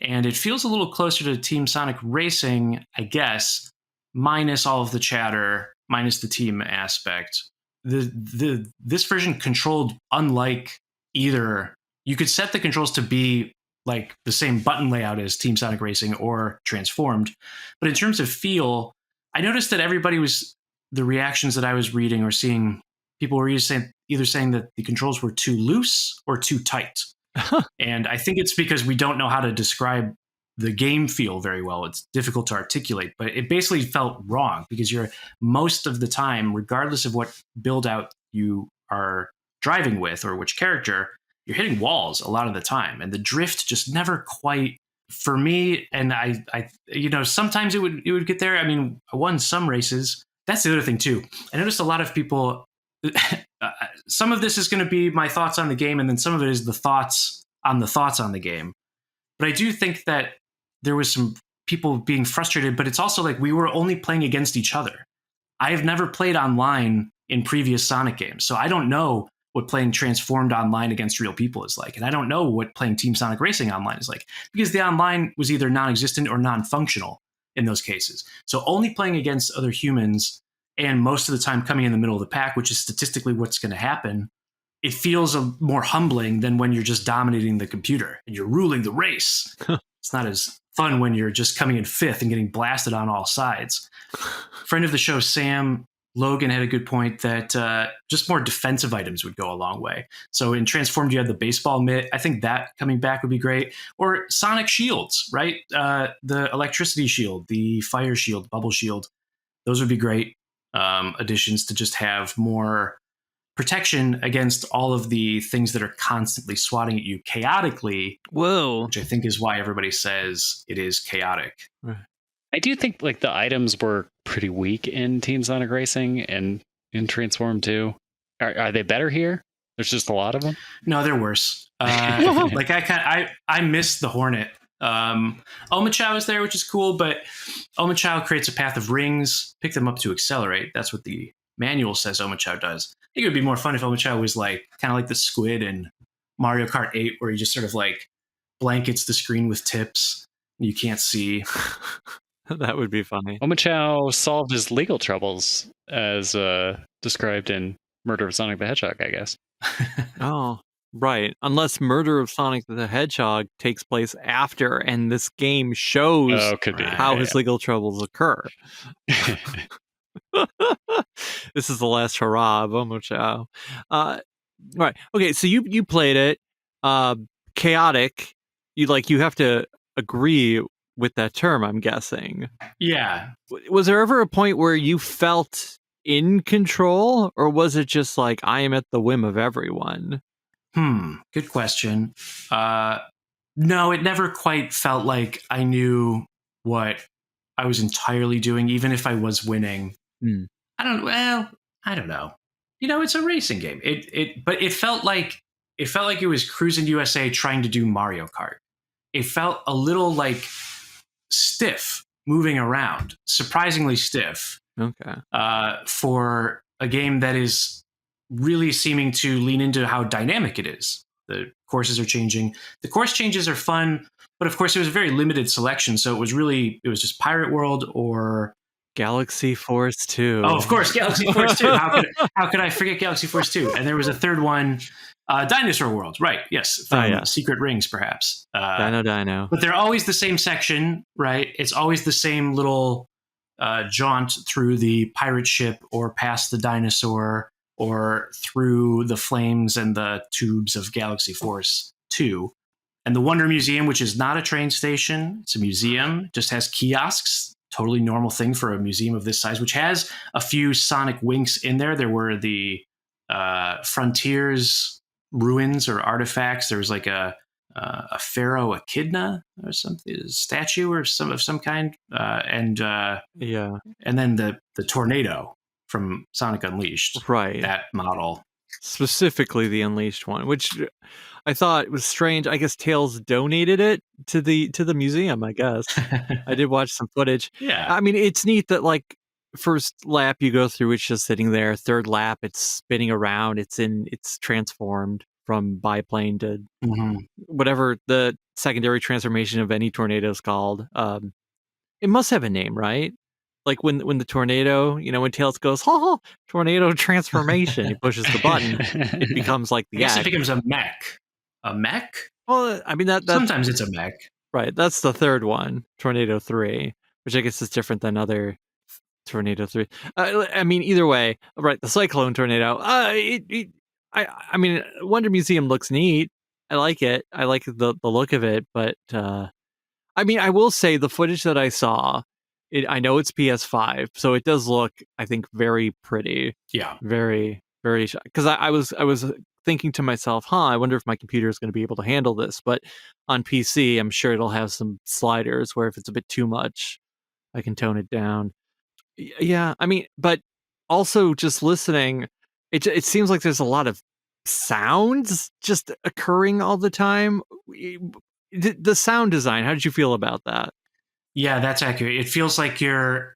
and it feels a little closer to Team Sonic Racing, I guess, minus all of the chatter, minus the team aspect. This version controlled unlike either. You could set the controls to be like the same button layout as Team Sonic Racing or Transformed, but in terms of feel, I noticed that the reactions that I was reading or seeing, people were either saying that the controls were too loose or too tight. And I think it's because we don't know how to describe the game feel very well. It's difficult to articulate, but it basically felt wrong because you're most of the time, regardless of what build out you are driving with or which character, you're hitting walls a lot of the time. And the drift just never quite, for me, and I sometimes it would get there. I mean, I won some races. That's the other thing too. I noticed a lot of people, some of this is going to be my thoughts on the game, and then some of it is the thoughts on the game. But I do think that there was some people being frustrated, but it's also like we were only playing against each other. I have never played online in previous Sonic games, so I don't know what playing Transformed online against real people is like. And I don't know what playing Team Sonic Racing online is like, because the online was either non-existent or non-functional in those cases. So only playing against other humans, and most of the time coming in the middle of the pack, which is statistically what's going to happen, it feels more humbling than when you're just dominating the computer and you're ruling the race. It's not as fun when you're just coming in fifth and getting blasted on all sides. Friend of the show, Sam Logan, had a good point that just more defensive items would go a long way. So in Transformed, you had the baseball mitt. I think that coming back would be great. Or Sonic shields, right? The electricity shield, the fire shield, bubble shield. Those would be great additions to just have more protection against all of the things that are constantly swatting at you chaotically. Whoa. Which I think is why everybody says it is chaotic. I do think like the items were pretty weak in Team Sonic Racing and in Transform 2. Are they better here? There's just a lot of them? No, they're worse. Like I miss the Hornet. Omochao is there, which is cool, but Omochao creates a path of rings. Pick them up to accelerate. That's what the manual says Omochao does. I think it would be more fun if Omochao was like kind of like the squid in Mario Kart 8, where he just sort of like blankets the screen with tips and you can't see. That would be funny. Omochao solved his legal troubles as described in Murder of Sonic the Hedgehog, I guess. Oh, right. Unless Murder of Sonic the Hedgehog takes place after, and this game shows could be. how his legal troubles occur. This is the last hurrah of Omochao. Right. Okay, so you played it. Chaotic. You have to agree with that term, I'm guessing. Yeah. Was there ever a point where you felt in control, or was it just like I am at the whim of everyone? Good question. No, it never quite felt like I knew what I was entirely doing, even if I was winning. I don't know. It's a racing game. But it felt like it was Cruising USA trying to do Mario Kart. It felt a little like stiff moving around, surprisingly stiff. Okay. For a game that is really seeming to lean into how dynamic it is. The courses are changing. The course changes are fun, but of course it was a very limited selection. So it was just Pirate World or Galaxy Force 2. Oh, of course, Galaxy Force 2. How could I forget Galaxy Force 2? And there was a third one, Dinosaur World. Right, yes. From Secret Rings, perhaps. Dino. But they're always the same section, right? It's always the same little jaunt through the pirate ship or past the dinosaur or through the flames and the tubes of Galaxy Force 2. And the Wonder Museum, which is not a train station, it's a museum, just has kiosks. Totally normal thing for a museum of this size, which has a few Sonic winks in there. There were the Frontiers ruins or artifacts. There was like a pharaoh echidna or something, a statue or some kind, and then the tornado from Sonic Unleashed, right? That model, specifically the Unleashed one, which I thought was strange. I guess Tails donated it to the museum, I guess. I did watch some footage. Yeah. I mean, it's neat that like first lap you go through, it's just sitting there. Third lap, it's spinning around. It's transformed from biplane to Mhm. whatever the secondary transformation of any tornado is called. It must have a name, right? Like when the tornado, when Tails goes, "Ha, tornado transformation," he pushes the button, it becomes like I the guess it X. becomes a mech. A mech? Well, I mean that's Sometimes it's a mech. right. That's the third one, Tornado 3, which I guess is different than other Tornado 3. I mean, either way, right? The Cyclone Tornado. I mean, Wonder Museum looks neat. I like it. I like the look of it, but I mean, I will say the footage that I saw, I know it's PS5, so it does look, I think, very pretty. Yeah. Very, very. Because I was thinking to myself, I wonder if my computer is going to be able to handle this. But on PC, I'm sure it'll have some sliders where if it's a bit too much, I can tone it down. Yeah, I mean, but also just listening, it seems like there's a lot of sounds just occurring all the time. The sound design, how did you feel about that? Yeah, that's accurate. It feels like you're.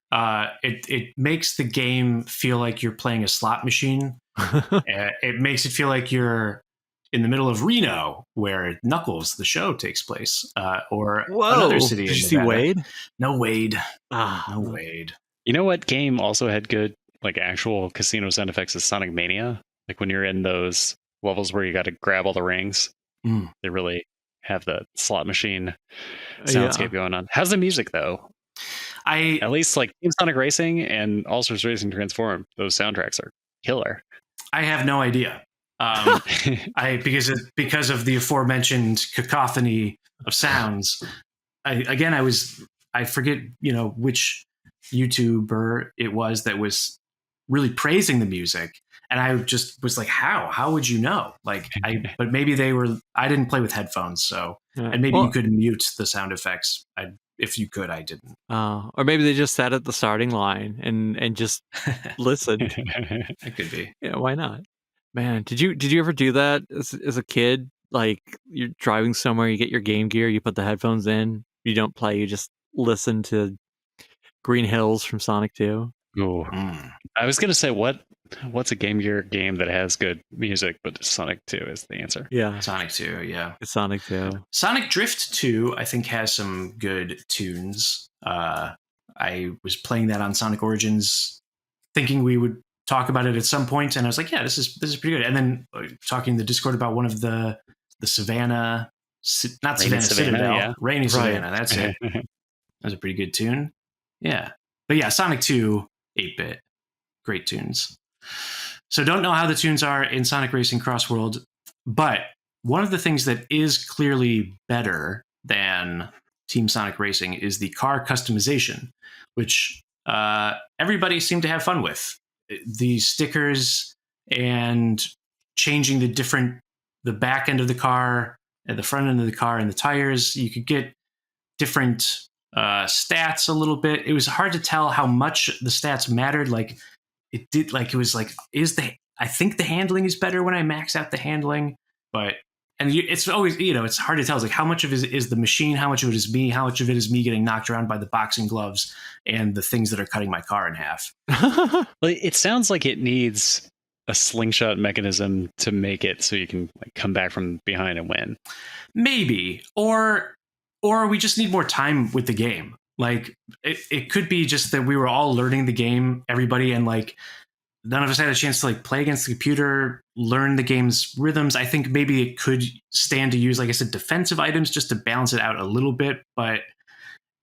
It makes the game feel like you're playing a slot machine. It makes it feel like you're in the middle of Reno, where Knuckles, the show, takes place, or another city. Did in you see Nevada. Wade? No Wade. No Wade. You know what game also had good like actual casino sound effects is Sonic Mania. Like when you're in those levels where you got to grab all the rings, they really have the slot machine soundscape going on. How's the music though? At least like Team Sonic Racing and All Stars Racing Transform, those soundtracks are killer. I have no idea. Because of the aforementioned cacophony of sounds. I forget which YouTuber it was that was really praising the music, and I just was like, how would you know? Like but maybe I didn't play with headphones, so and maybe you could mute the sound effects. If you could, I didn't. Or maybe they just sat at the starting line and just listened. It could be. Yeah, why not? Man, did you ever do that as a kid? Like you're driving somewhere, you get your Game Gear, you put the headphones in, you don't play, you just listen to Green Hills from Sonic 2. Oh, I was gonna say what's a Game Gear game that has good music, but Sonic 2 is the answer. Yeah, Sonic 2. Yeah, it's Sonic 2. Sonic Drift 2, I think, has some good tunes. I was playing that on Sonic Origins, thinking we would talk about it at some point, and I was like, yeah, this is pretty good. And then talking in the Discord about one of the Savannah, not Savannah Citadel, Rainy Savannah. That's it. That was a pretty good tune. Yeah, but yeah, Sonic 2, 8-bit, great tunes. So don't know how the tunes are in Sonic Racing CrossWorld, but one of the things that is clearly better than Team Sonic Racing is the car customization, which everybody seemed to have fun with. The stickers and changing the back end of the car and the front end of the car and the tires. You could get different stats a little bit. It was hard to tell how much the stats mattered. Like it did, like it was like, I think the handling is better when I max out the handling, but it's always, it's hard to tell. It's like how much of it is the machine, how much of it is me, how much of it is me getting knocked around by the boxing gloves and the things that are cutting my car in half. Well, it sounds like it needs a slingshot mechanism to make it so you can come back from behind and win. Maybe, or we just need more time with the game. Like it could be just that we were all learning the game, everybody, and like none of us had a chance to play against the computer, learn the game's rhythms. I think maybe it could stand to use, like I said, defensive items just to balance it out a little bit, but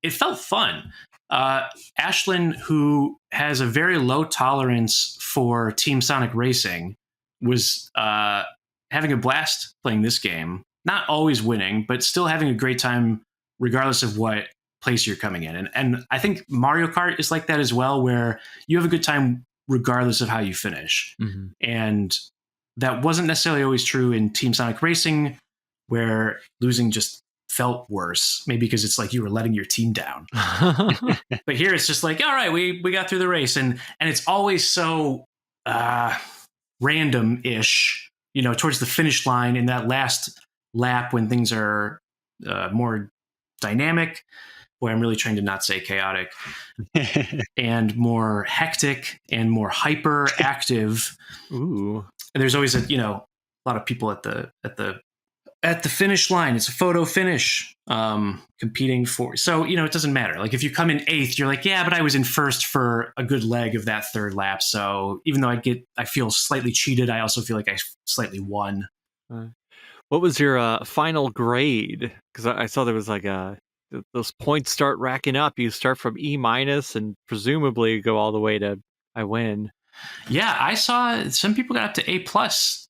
it felt fun. Ashlyn, who has a very low tolerance for Team Sonic Racing, was having a blast playing this game. Not always winning, but still having a great time regardless of what place you're coming in. And I think Mario Kart is like that as well, where you have a good time regardless of how you finish. Mm-hmm. And that wasn't necessarily always true in Team Sonic Racing, where losing just felt worse, maybe because it's like you were letting your team down. But here it's just like, all right, we got through the race. And it's always so random-ish, towards the finish line in that last lap when things are more dynamic. Boy, I'm really trying to not say chaotic, and more hectic and more hyperactive. Ooh. And there's always lot of people at the finish line. It's a photo finish, competing for. So it doesn't matter. Like if you come in 8th, you're like, yeah, but I was in 1st for a good leg of that 3rd lap. So even though I feel slightly cheated, I also feel like I slightly won. What was your final grade? Because I saw there was like those points start racking up. You start from E- and presumably go all the way to I win. Yeah, I saw some people got up to A+.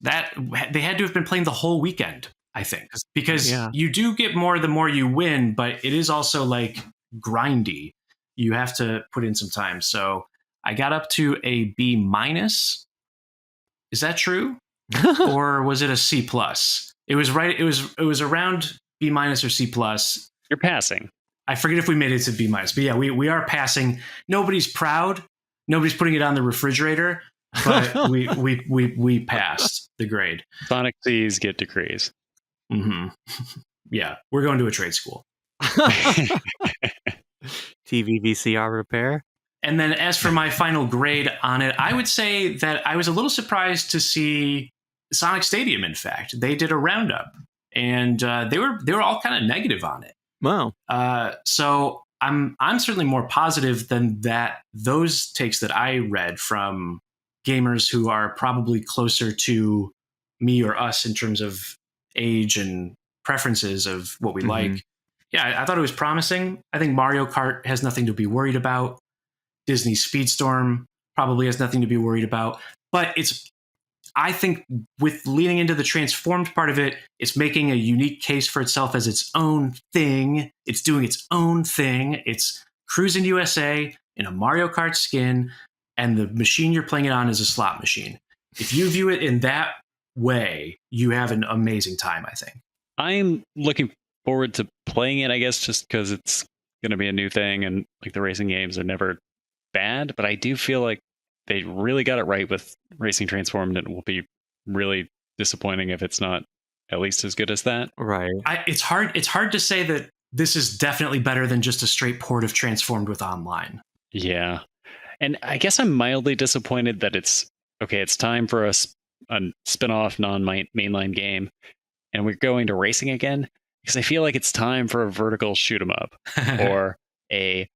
That they had to have been playing the whole weekend, I think, because you do get more the more you win, but it is also like grindy. You have to put in some time. So I got up to a B-. Is that true? Or was it a C+? It was right. It was around B- or C+. You're passing. I forget if we made it to B-, but yeah, we are passing. Nobody's proud. Nobody's putting it on the refrigerator, but we passed the grade. Sonic C's get degrees. Mm-hmm. Yeah, we're going to a trade school. TV VCR repair. And then as for my final grade on it, I would say that I was a little surprised to see Sonic Stadium. In fact, they did a roundup, and they were all kind of negative on it. Wow. So I'm certainly more positive than those takes that I read from gamers who are probably closer to me or us in terms of age and preferences of what we like. Yeah, I thought it was promising. I think Mario Kart has nothing to be worried about. Disney Speedstorm probably has nothing to be worried about. But I think with leaning into the transformed part of it, it's making a unique case for itself as its own thing. It's doing its own thing. It's cruising USA in a Mario Kart skin, and the machine you're playing it on is a slot machine. If you view it in that way, you have an amazing time, I think. I'm looking forward to playing it, I guess, just because it's going to be a new thing, and like the racing games are never bad, but I do feel like they really got it right with Racing Transformed, and it will be really disappointing if it's not at least as good as that. Right. It's hard to say that this is definitely better than just a straight port of Transformed with online. Yeah. And I guess I'm mildly disappointed that it's time for a spin-off non-mainline game, and we're going to racing again, because I feel like it's time for a vertical shoot 'em up or a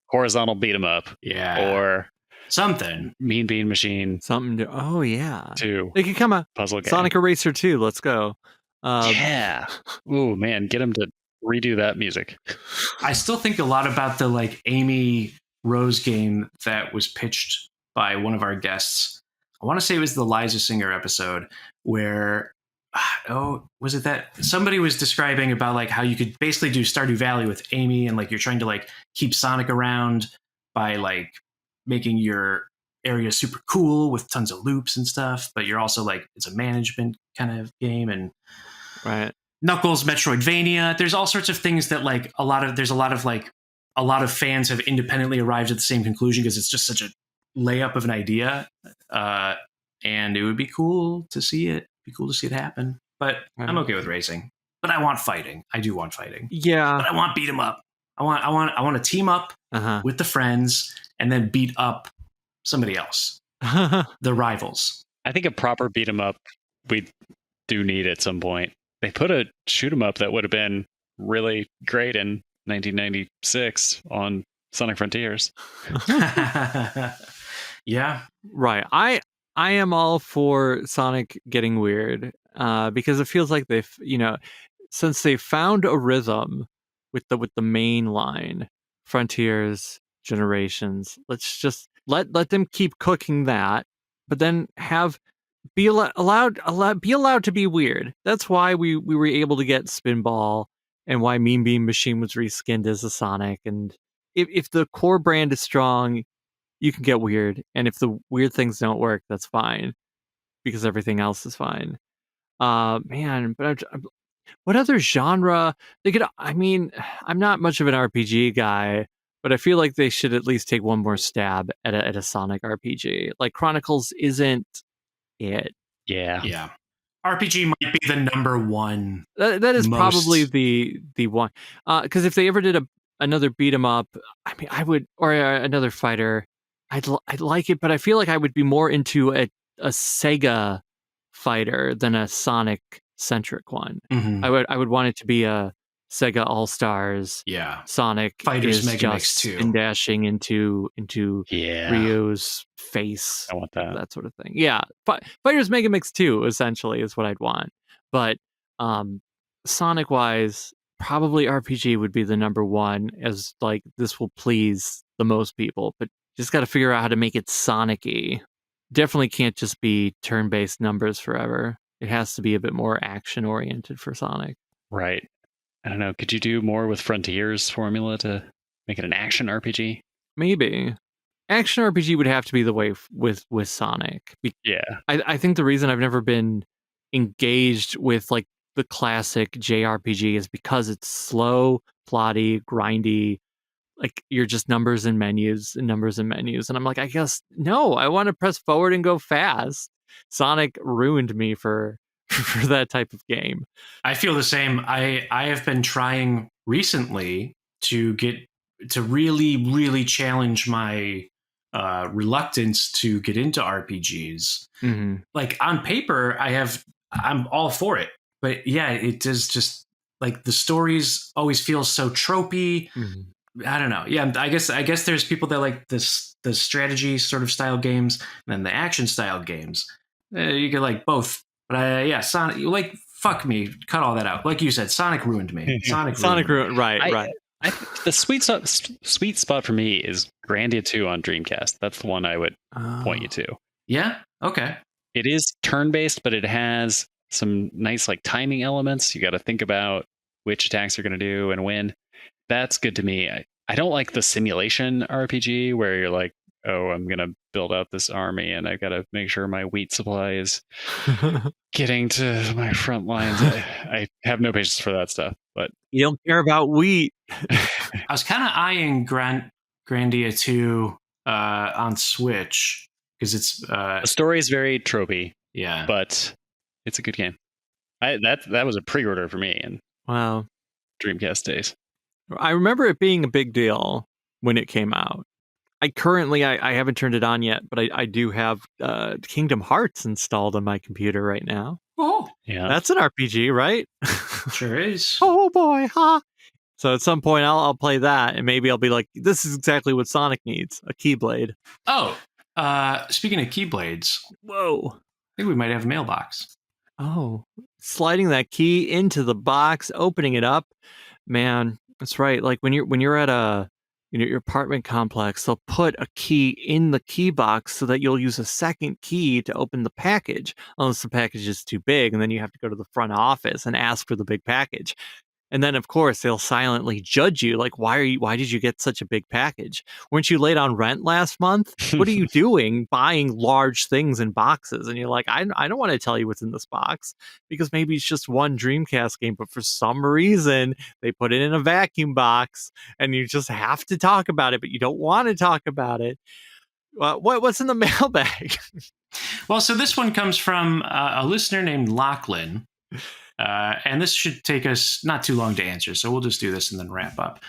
horizontal beat 'em up. Yeah. Or something. Mean Bean Machine. Something to, oh yeah. They could come a puzzle game. Sonic Eraser 2, let's go. Yeah. Ooh, man, get him to redo that music. I still think a lot about the like Amy Rose game that was pitched by one of our guests. I want to say it was the Liza Singer episode where was it that somebody was describing about like how you could basically do Stardew Valley with Amy, and like you're trying to like keep Sonic around by like making your area super cool with tons of loops and stuff, but you're also like, it's a management kind of game. And right. Knuckles, Metroidvania, there's all sorts of things that like a lot of fans have independently arrived at the same conclusion because it's just such a layup of an idea. And it would be cool to see it. Be cool to see it happen. But I'm okay with racing. But I want fighting. I do want fighting. Yeah. But I want beat 'em up. I want to team up with the friends and then beat up somebody else. The rivals. I think a proper beat 'em up we do need at some point. They put a shoot 'em up that would have been really great in 1996 on Sonic Frontiers. Yeah. Right. I am all for Sonic getting weird because it feels like they've, since they found a rhythm with the main line, Frontiers, Generations, let's just let them keep cooking that, but then be allowed to be weird. That's why we were able to get Spinball and why Mean Bean Machine was reskinned as a Sonic. And if the core brand is strong, you can get weird, and if the weird things don't work, that's fine, because everything else is fine. Man, but what other genre they could? I mean, I'm not much of an RPG guy, but I feel like they should at least take one more stab at a Sonic RPG. Like Chronicles isn't it? Yeah. RPG might be the number one. That is probably the one. Because if they ever did another beat 'em up, I mean, I would, or another fighter. I'd like it, but I feel like I would be more into a Sega fighter than a Sonic centric one. Mhm. I would want it to be a Sega All Stars. Yeah. Sonic Fighters is Mega Mix just 2. spin dashing into Yeah. Ryo's face. I want that. Sort of thing. Yeah, Fighters Mega Mix 2 essentially is what I'd want. But Sonic wise, probably RPG would be the number one, as like this will please the most people. But just got to figure out how to make it Sonic-y. Definitely can't just be turn-based numbers forever. It has to be a bit more action-oriented for Sonic. Right. I don't know. Could you do more with Frontier's formula to make it an action RPG? Maybe. Action RPG would have to be the way with Sonic. Yeah. I think the reason I've never been engaged with like the classic JRPG is because it's slow, plotty, grindy. Like you're just numbers and menus and numbers and menus. And I'm like, I guess, no, I want to press forward and go fast. Sonic ruined me for that type of game. I feel the same. I have been trying recently to really challenge my reluctance to get into RPGs. Mm-hmm. Like on paper, I'm all for it. But yeah, it does just like the stories always feel so tropey. Mm-hmm. I don't know. Yeah, I guess there's people that like the strategy sort of style games and then the action style games. You could like both. But yeah, Sonic, like fuck me, cut all that out. Like you said, Sonic ruined me. Sonic ruined. Right. The sweet spot for me is Grandia 2 on Dreamcast. That's the one I would point you to. Yeah. Okay. It is turn-based, but it has some nice like timing elements. You got to think about which attacks you're going to do and when. That's good to me. I don't like the simulation RPG where you're like, oh, I'm going to build out this army and I've got to make sure my wheat supply is getting to my front lines. I have no patience for that stuff. But you don't care about wheat. I was kind of eyeing Grandia 2 on Switch because it's the story is very tropey. Yeah, but it's a good game. That was a pre-order for me in wow Dreamcast days. I remember it being a big deal when it came out. I haven't turned it on yet, but I do have Kingdom Hearts installed on my computer right now. Oh, yeah, that's an RPG, right? Sure is. Oh boy, huh? So at some point I'll play that, and maybe I'll be like, this is exactly what Sonic needs: a Keyblade. Oh, speaking of Keyblades, whoa! I think we might have a mailbox. Oh, sliding that key into the box, opening it up, man. That's right. Like when you're at your apartment complex, they'll put a key in the key box so that you'll use a second key to open the package, unless the package is too big, and then you have to go to the front office and ask for the big package. And then, of course, they'll silently judge you. Like, why did you get such a big package? Weren't you late on rent last month? What are you doing buying large things in boxes? And you're like, I don't want to tell you what's in this box because maybe it's just one Dreamcast game, but for some reason they put it in a vacuum box and you just have to talk about it, but you don't want to talk about it. What's in the mailbag? Well, so this one comes from a listener named Lachlan. And this should take us not too long to answer, so we'll just do this and then wrap up.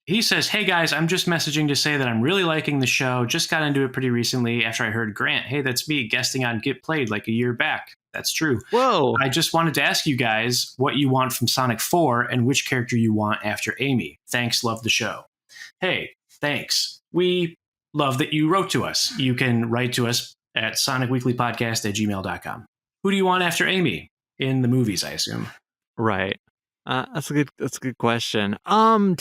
He says, hey guys, I'm just messaging to say that I'm really liking the show. Just got into it pretty recently after I heard Grant. Hey, that's me guesting on Get Played like a year back. That's true. Whoa. I just wanted to ask you guys what you want from Sonic 4 and which character you want after Amy. Thanks, love the show. Hey, thanks. We love that you wrote to us. You can write to us at sonicweeklypodcast@gmail.com. Who do you want after Amy? In the movies, I assume. Right. That's a good question. Well,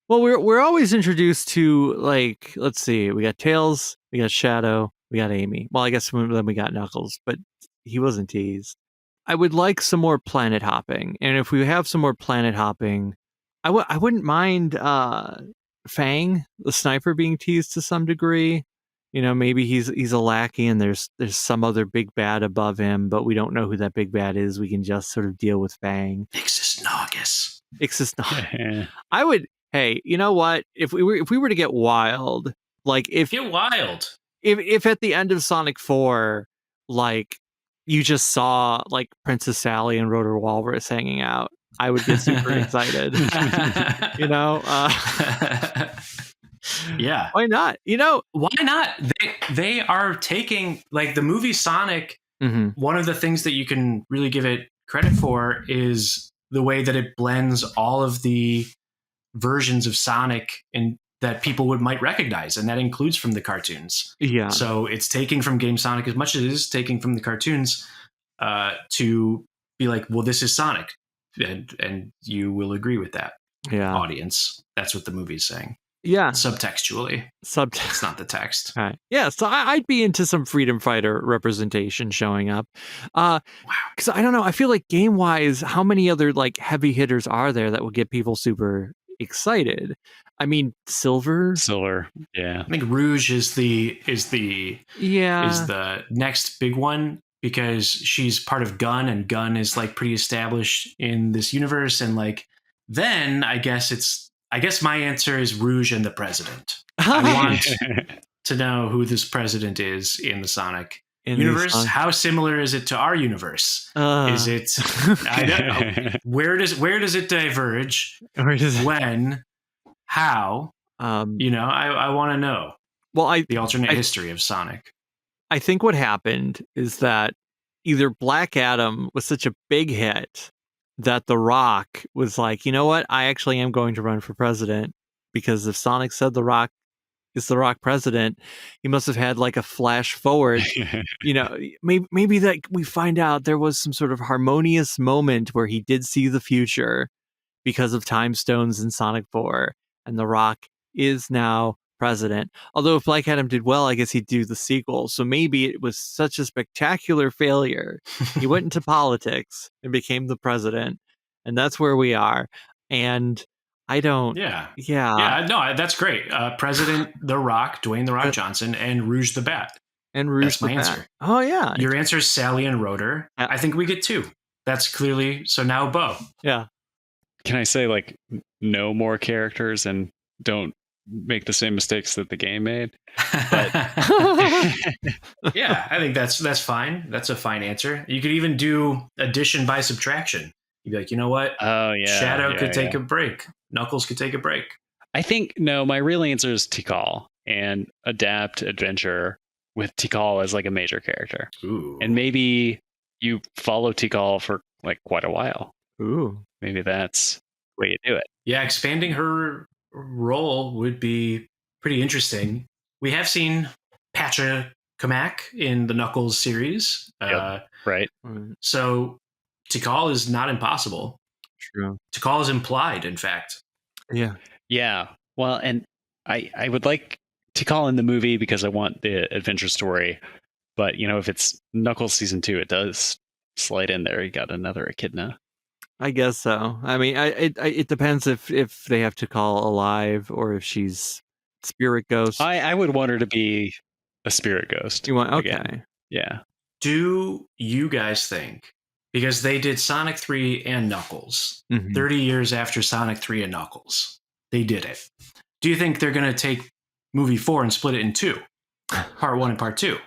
we're always introduced to, like, let's see, we got Tails, we got Shadow, we got Amy. Well, I guess then we got Knuckles, but he wasn't teased. I would like some more planet hopping, and if we have some more planet hopping, I wouldn't mind Fang, the sniper, being teased to some degree. You know, maybe he's a lackey and there's some other big bad above him, but we don't know who that big bad is. We can just sort of deal with Fang. Ixis Naugus. I would. Hey, you know what? If we were to get wild, like get wild. If at the end of Sonic 4, like you just saw like Princess Sally and Rotor Walrus hanging out, I would get super excited. You know. Yeah. Why not? You know, why not? They are taking like the movie Sonic one of the things that you can really give it credit for is the way that it blends all of the versions of Sonic and that people might recognize, and that includes from the cartoons. Yeah. So it's taking from Game Sonic as much as it is taking from the cartoons to be like, well, this is Sonic, and you will agree with that, audience. That's what the movie's saying. Yeah. Subtextually. It's not the text. Right. Yeah, so I'd be into some freedom fighter representation showing up. Wow. Because I don't know, I feel like game-wise, how many other like heavy hitters are there that will get people super excited? I mean, Silver, yeah. I think Rouge is the next big one, because she's part of Gun, and Gun is like pretty established in this universe, and like then I guess my answer is Rouge and the President. I want to know who this president is in the Sonic universe. How similar is it to our universe? Is it? I don't know. Where does it diverge? When? How? I want to know. Well, the alternate history of Sonic. I think what happened is that either Black Adam was such a big hit that The Rock was like, you know what? I actually am going to run for president, because if Sonic said The Rock is The Rock president, he must have had like a flash forward. Maybe that we find out there was some sort of harmonious moment where he did see the future because of time stones in Sonic 4, and The Rock is now president. Although if Black Adam did well, I guess he'd do the sequel. So maybe it was such a spectacular failure. He went into politics and became the president, and that's where we are. And I don't. Yeah. No, that's great. President The Rock, Dwayne The Rock Johnson, and Rouge the Bat. That's my answer. Oh yeah. Your answer is Sally and Rotor. I think we get 2. That's clearly so now Bo. Yeah. Can I say like no more characters and don't make the same mistakes that the game made? But yeah, I think that's fine. That's a fine answer. You could even do addition by subtraction. You'd be like, you know what? Oh yeah. Shadow could take a break. Knuckles could take a break. I think my real answer is Tikal, and adapt adventure with Tikal as like a major character. Ooh. And maybe you follow Tikal for like quite a while. Ooh. Maybe that's the way you do it. Yeah, expanding her role would be pretty interesting. We have seen Pacha Kamak in the Knuckles series. Right. So Tikal is not impossible. True. Tikal is implied, in fact. Yeah. Yeah. Well, and I would like Tikal in the movie because I want the adventure story. But, if it's Knuckles Season 2, it does slide in there. You got another Echidna. I guess so. I mean, it depends if they have Tikal alive or if she's spirit ghost. I would want her to be a spirit ghost. You want? Okay. Again. Yeah. Do you guys think, because they did Sonic 3 and Knuckles, 30 years after Sonic 3 and Knuckles, they did it. Do you think they're going to take movie 4 and split it in 2? Part 1 and part 2.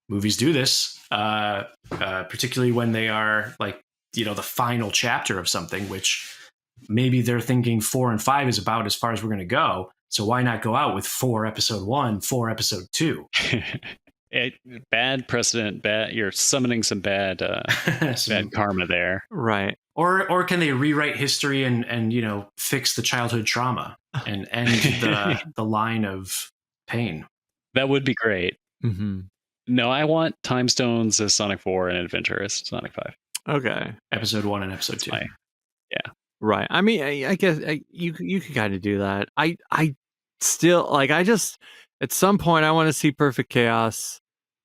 Movies do this, particularly when they are like, the final chapter of something, which maybe they're thinking 4 and 5 is about as far as we're going to go. So why not go out with 4 episode 1, 4 episode 2? Bad precedent. You're summoning some bad karma there. Right. Or can they rewrite history and fix the childhood trauma and end the line of pain? That would be great. Mm-hmm. No, I want time stones as Sonic 4 and adventure as Sonic 5. Okay. Episode 1 and episode 2. Yeah. Right. I mean, I guess you could kind of do that. I still I just at some point I want to see Perfect Chaos,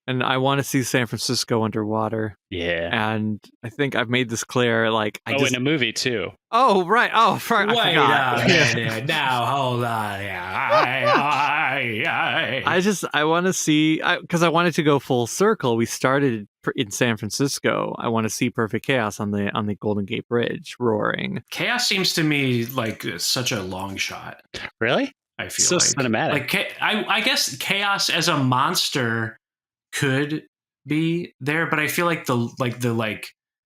and I want to see San Francisco underwater. Yeah. And I think I've made this clear. In a movie too. Oh right. Oh, Wait a minute. Now hold on. I want to see, because I wanted to go full circle. We started in San Francisco. I want to see Perfect Chaos on the Golden Gate Bridge roaring. Chaos seems to me like such a long shot. Really? I feel so cinematic. I guess Chaos as a monster could be there, but I feel like the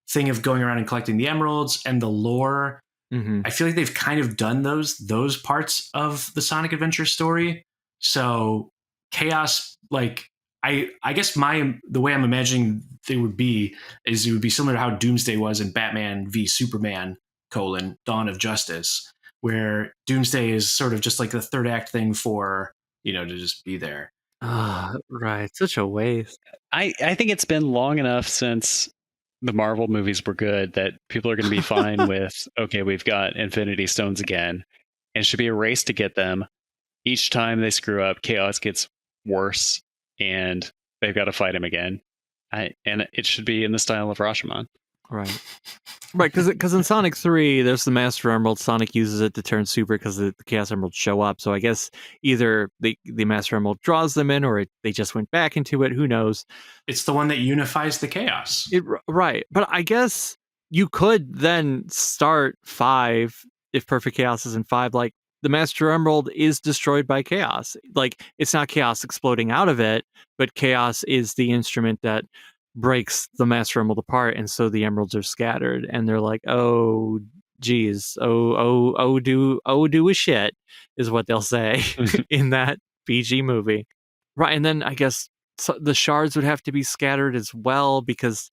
thing of going around and collecting the emeralds and the lore. Mm-hmm. I feel like they've kind of done those parts of the Sonic Adventure story. So Chaos, I guess the way I'm imagining they would be is it would be similar to how Doomsday was in Batman v Superman: Dawn of Justice, where Doomsday is sort of just like the third act thing for, to just be there. Right. Such a waste. I think it's been long enough since the Marvel movies were good that people are going to be fine with, okay, we've got Infinity Stones again, and it should be a race to get them. Each time they screw up, chaos gets worse, and they've got to fight him again. And it should be in the style of Rashomon. Right. Right, because in Sonic 3, there's the Master Emerald. Sonic uses it to turn super because the Chaos Emeralds show up. So I guess either the Master Emerald draws them in, or they just went back into it. Who knows? It's the one that unifies the chaos. Right. But I guess you could then start 5, if Perfect Chaos is in 5, like, the Master Emerald is destroyed by chaos. Like, it's not chaos exploding out of it, but chaos is the instrument that breaks the Master Emerald apart, and so the emeralds are scattered, and they're like, oh geez, do a shit, is what they'll say in that PG movie. Right. And then I guess the shards would have to be scattered as well, because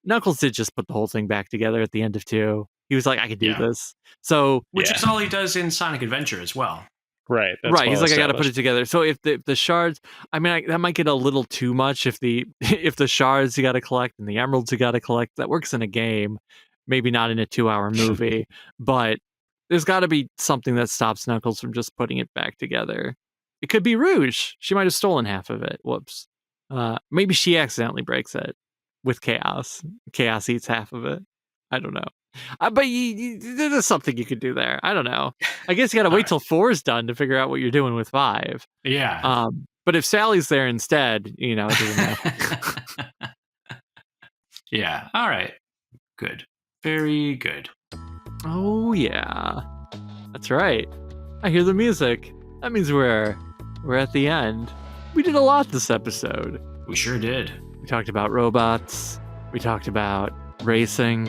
Knuckles did just put the whole thing back together at the end of 2. He was like, I can do this. So, which is all he does in Sonic Adventure as well. Right. Right. He's like, I got to put it together. So if the shards, I mean, that might get a little too much if the shards you got to collect and the emeralds you got to collect, that works in a game, maybe not in a 2-hour movie, but there's got to be something that stops Knuckles from just putting it back together. It could be Rouge. She might have stolen half of it. Whoops. Maybe she accidentally breaks it with Chaos. Chaos eats half of it. I don't know. But there's something you could do there. I don't know. I guess you got to wait till 4 is done to figure out what you're doing with 5. Yeah. But if Sally's there instead, it doesn't matter. Yeah. All right. Good. Very good. Oh yeah, that's right. I hear the music. That means we're at the end. We did a lot this episode. We sure did. We talked about robots. We talked about racing.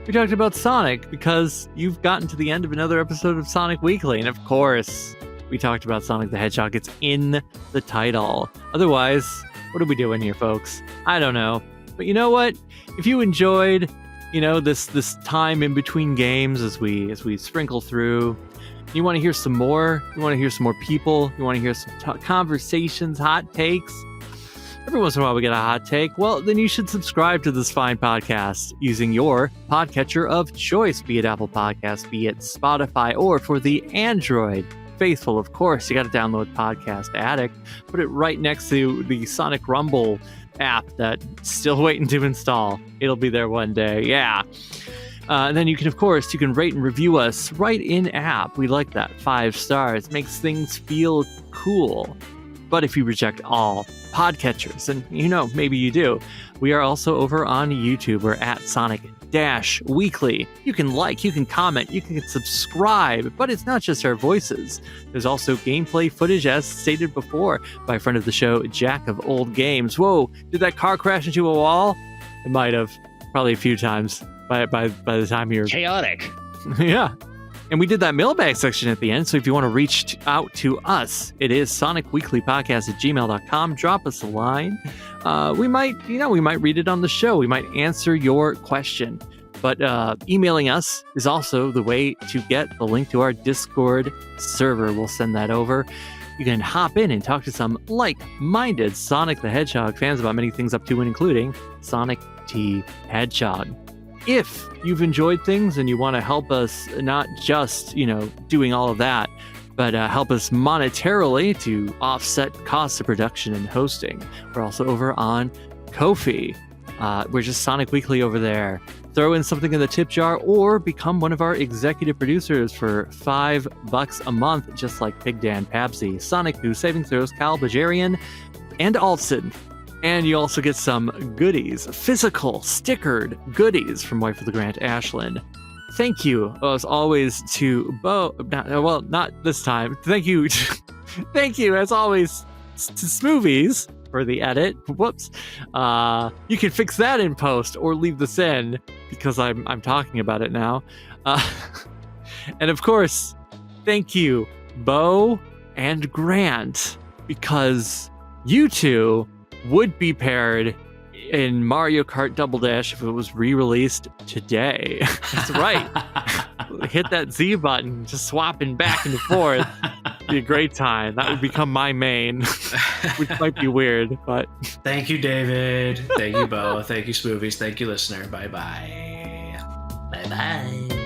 We talked about Sonic, because you've gotten to the end of another episode of Sonic Weekly. And of course, we talked about Sonic the Hedgehog. It's in the title. Otherwise, what are we doing here, folks? I don't know. But you know what? If you enjoyed, this time in between games as we sprinkle through, you want to hear some more, you want to hear some more people, you want to hear some conversations, hot takes, every once in a while we get a hot take, well, then you should subscribe to this fine podcast using your podcatcher of choice, be it Apple Podcasts, be it Spotify, or for the Android faithful, of course, you got to download Podcast Addict, put it right next to the Sonic Rumble app that's still waiting to install. It'll be there one day. Yeah. And then you can rate and review us right in app. We like that. 5 stars makes things feel cool. But if you reject all podcatchers, and maybe you do, we are also over on YouTube. We're at Sonic-Weekly. You can like, you can comment, you can subscribe, but it's not just our voices. There's also gameplay footage, as stated before, by a friend of the show, jackofoldgames. Whoa, did that car crash into a wall? It might have, probably a few times by the time you're... Chaotic. Yeah. And we did that mailbag section at the end, so if you want to reach out to us, it is sonicweeklypodcast@gmail.com. Drop us a line. We might read it on the show. We might answer your question. But emailing us is also the way to get the link to our Discord server. We'll send that over. You can hop in and talk to some like-minded Sonic the Hedgehog fans about many things, up to and including Sonic T. Hedgehog. If you've enjoyed things and you want to help us, not just, doing all of that, but help us monetarily to offset costs of production and hosting, we're also over on Ko-fi. We're just Sonic Weekly over there. Throw in something in the tip jar or become one of our executive producers for $5 a month, just like PigDan, Pabsy, Sonikku, SavingThrows, Belgarion, and AltSynth. And you also get some goodies, physical, stickered goodies from Wife of the Grant Ashland. Thank you, as always, to Bo. Not this time. Thank you, as always, to Smoovies for the edit. Whoops. You can fix that in post or leave this in because I'm talking about it now. And of course, thank you, Bo and Grant, because you two would be paired in Mario Kart Double Dash if it was re-released today. That's right. Hit that Z button, just swapping back and forth. Be a great time. That would become my main, which might be weird, but Thank you, David. Thank you, Bo. Thank you, Smoovies. Thank you, listener. Bye-bye. Bye-bye.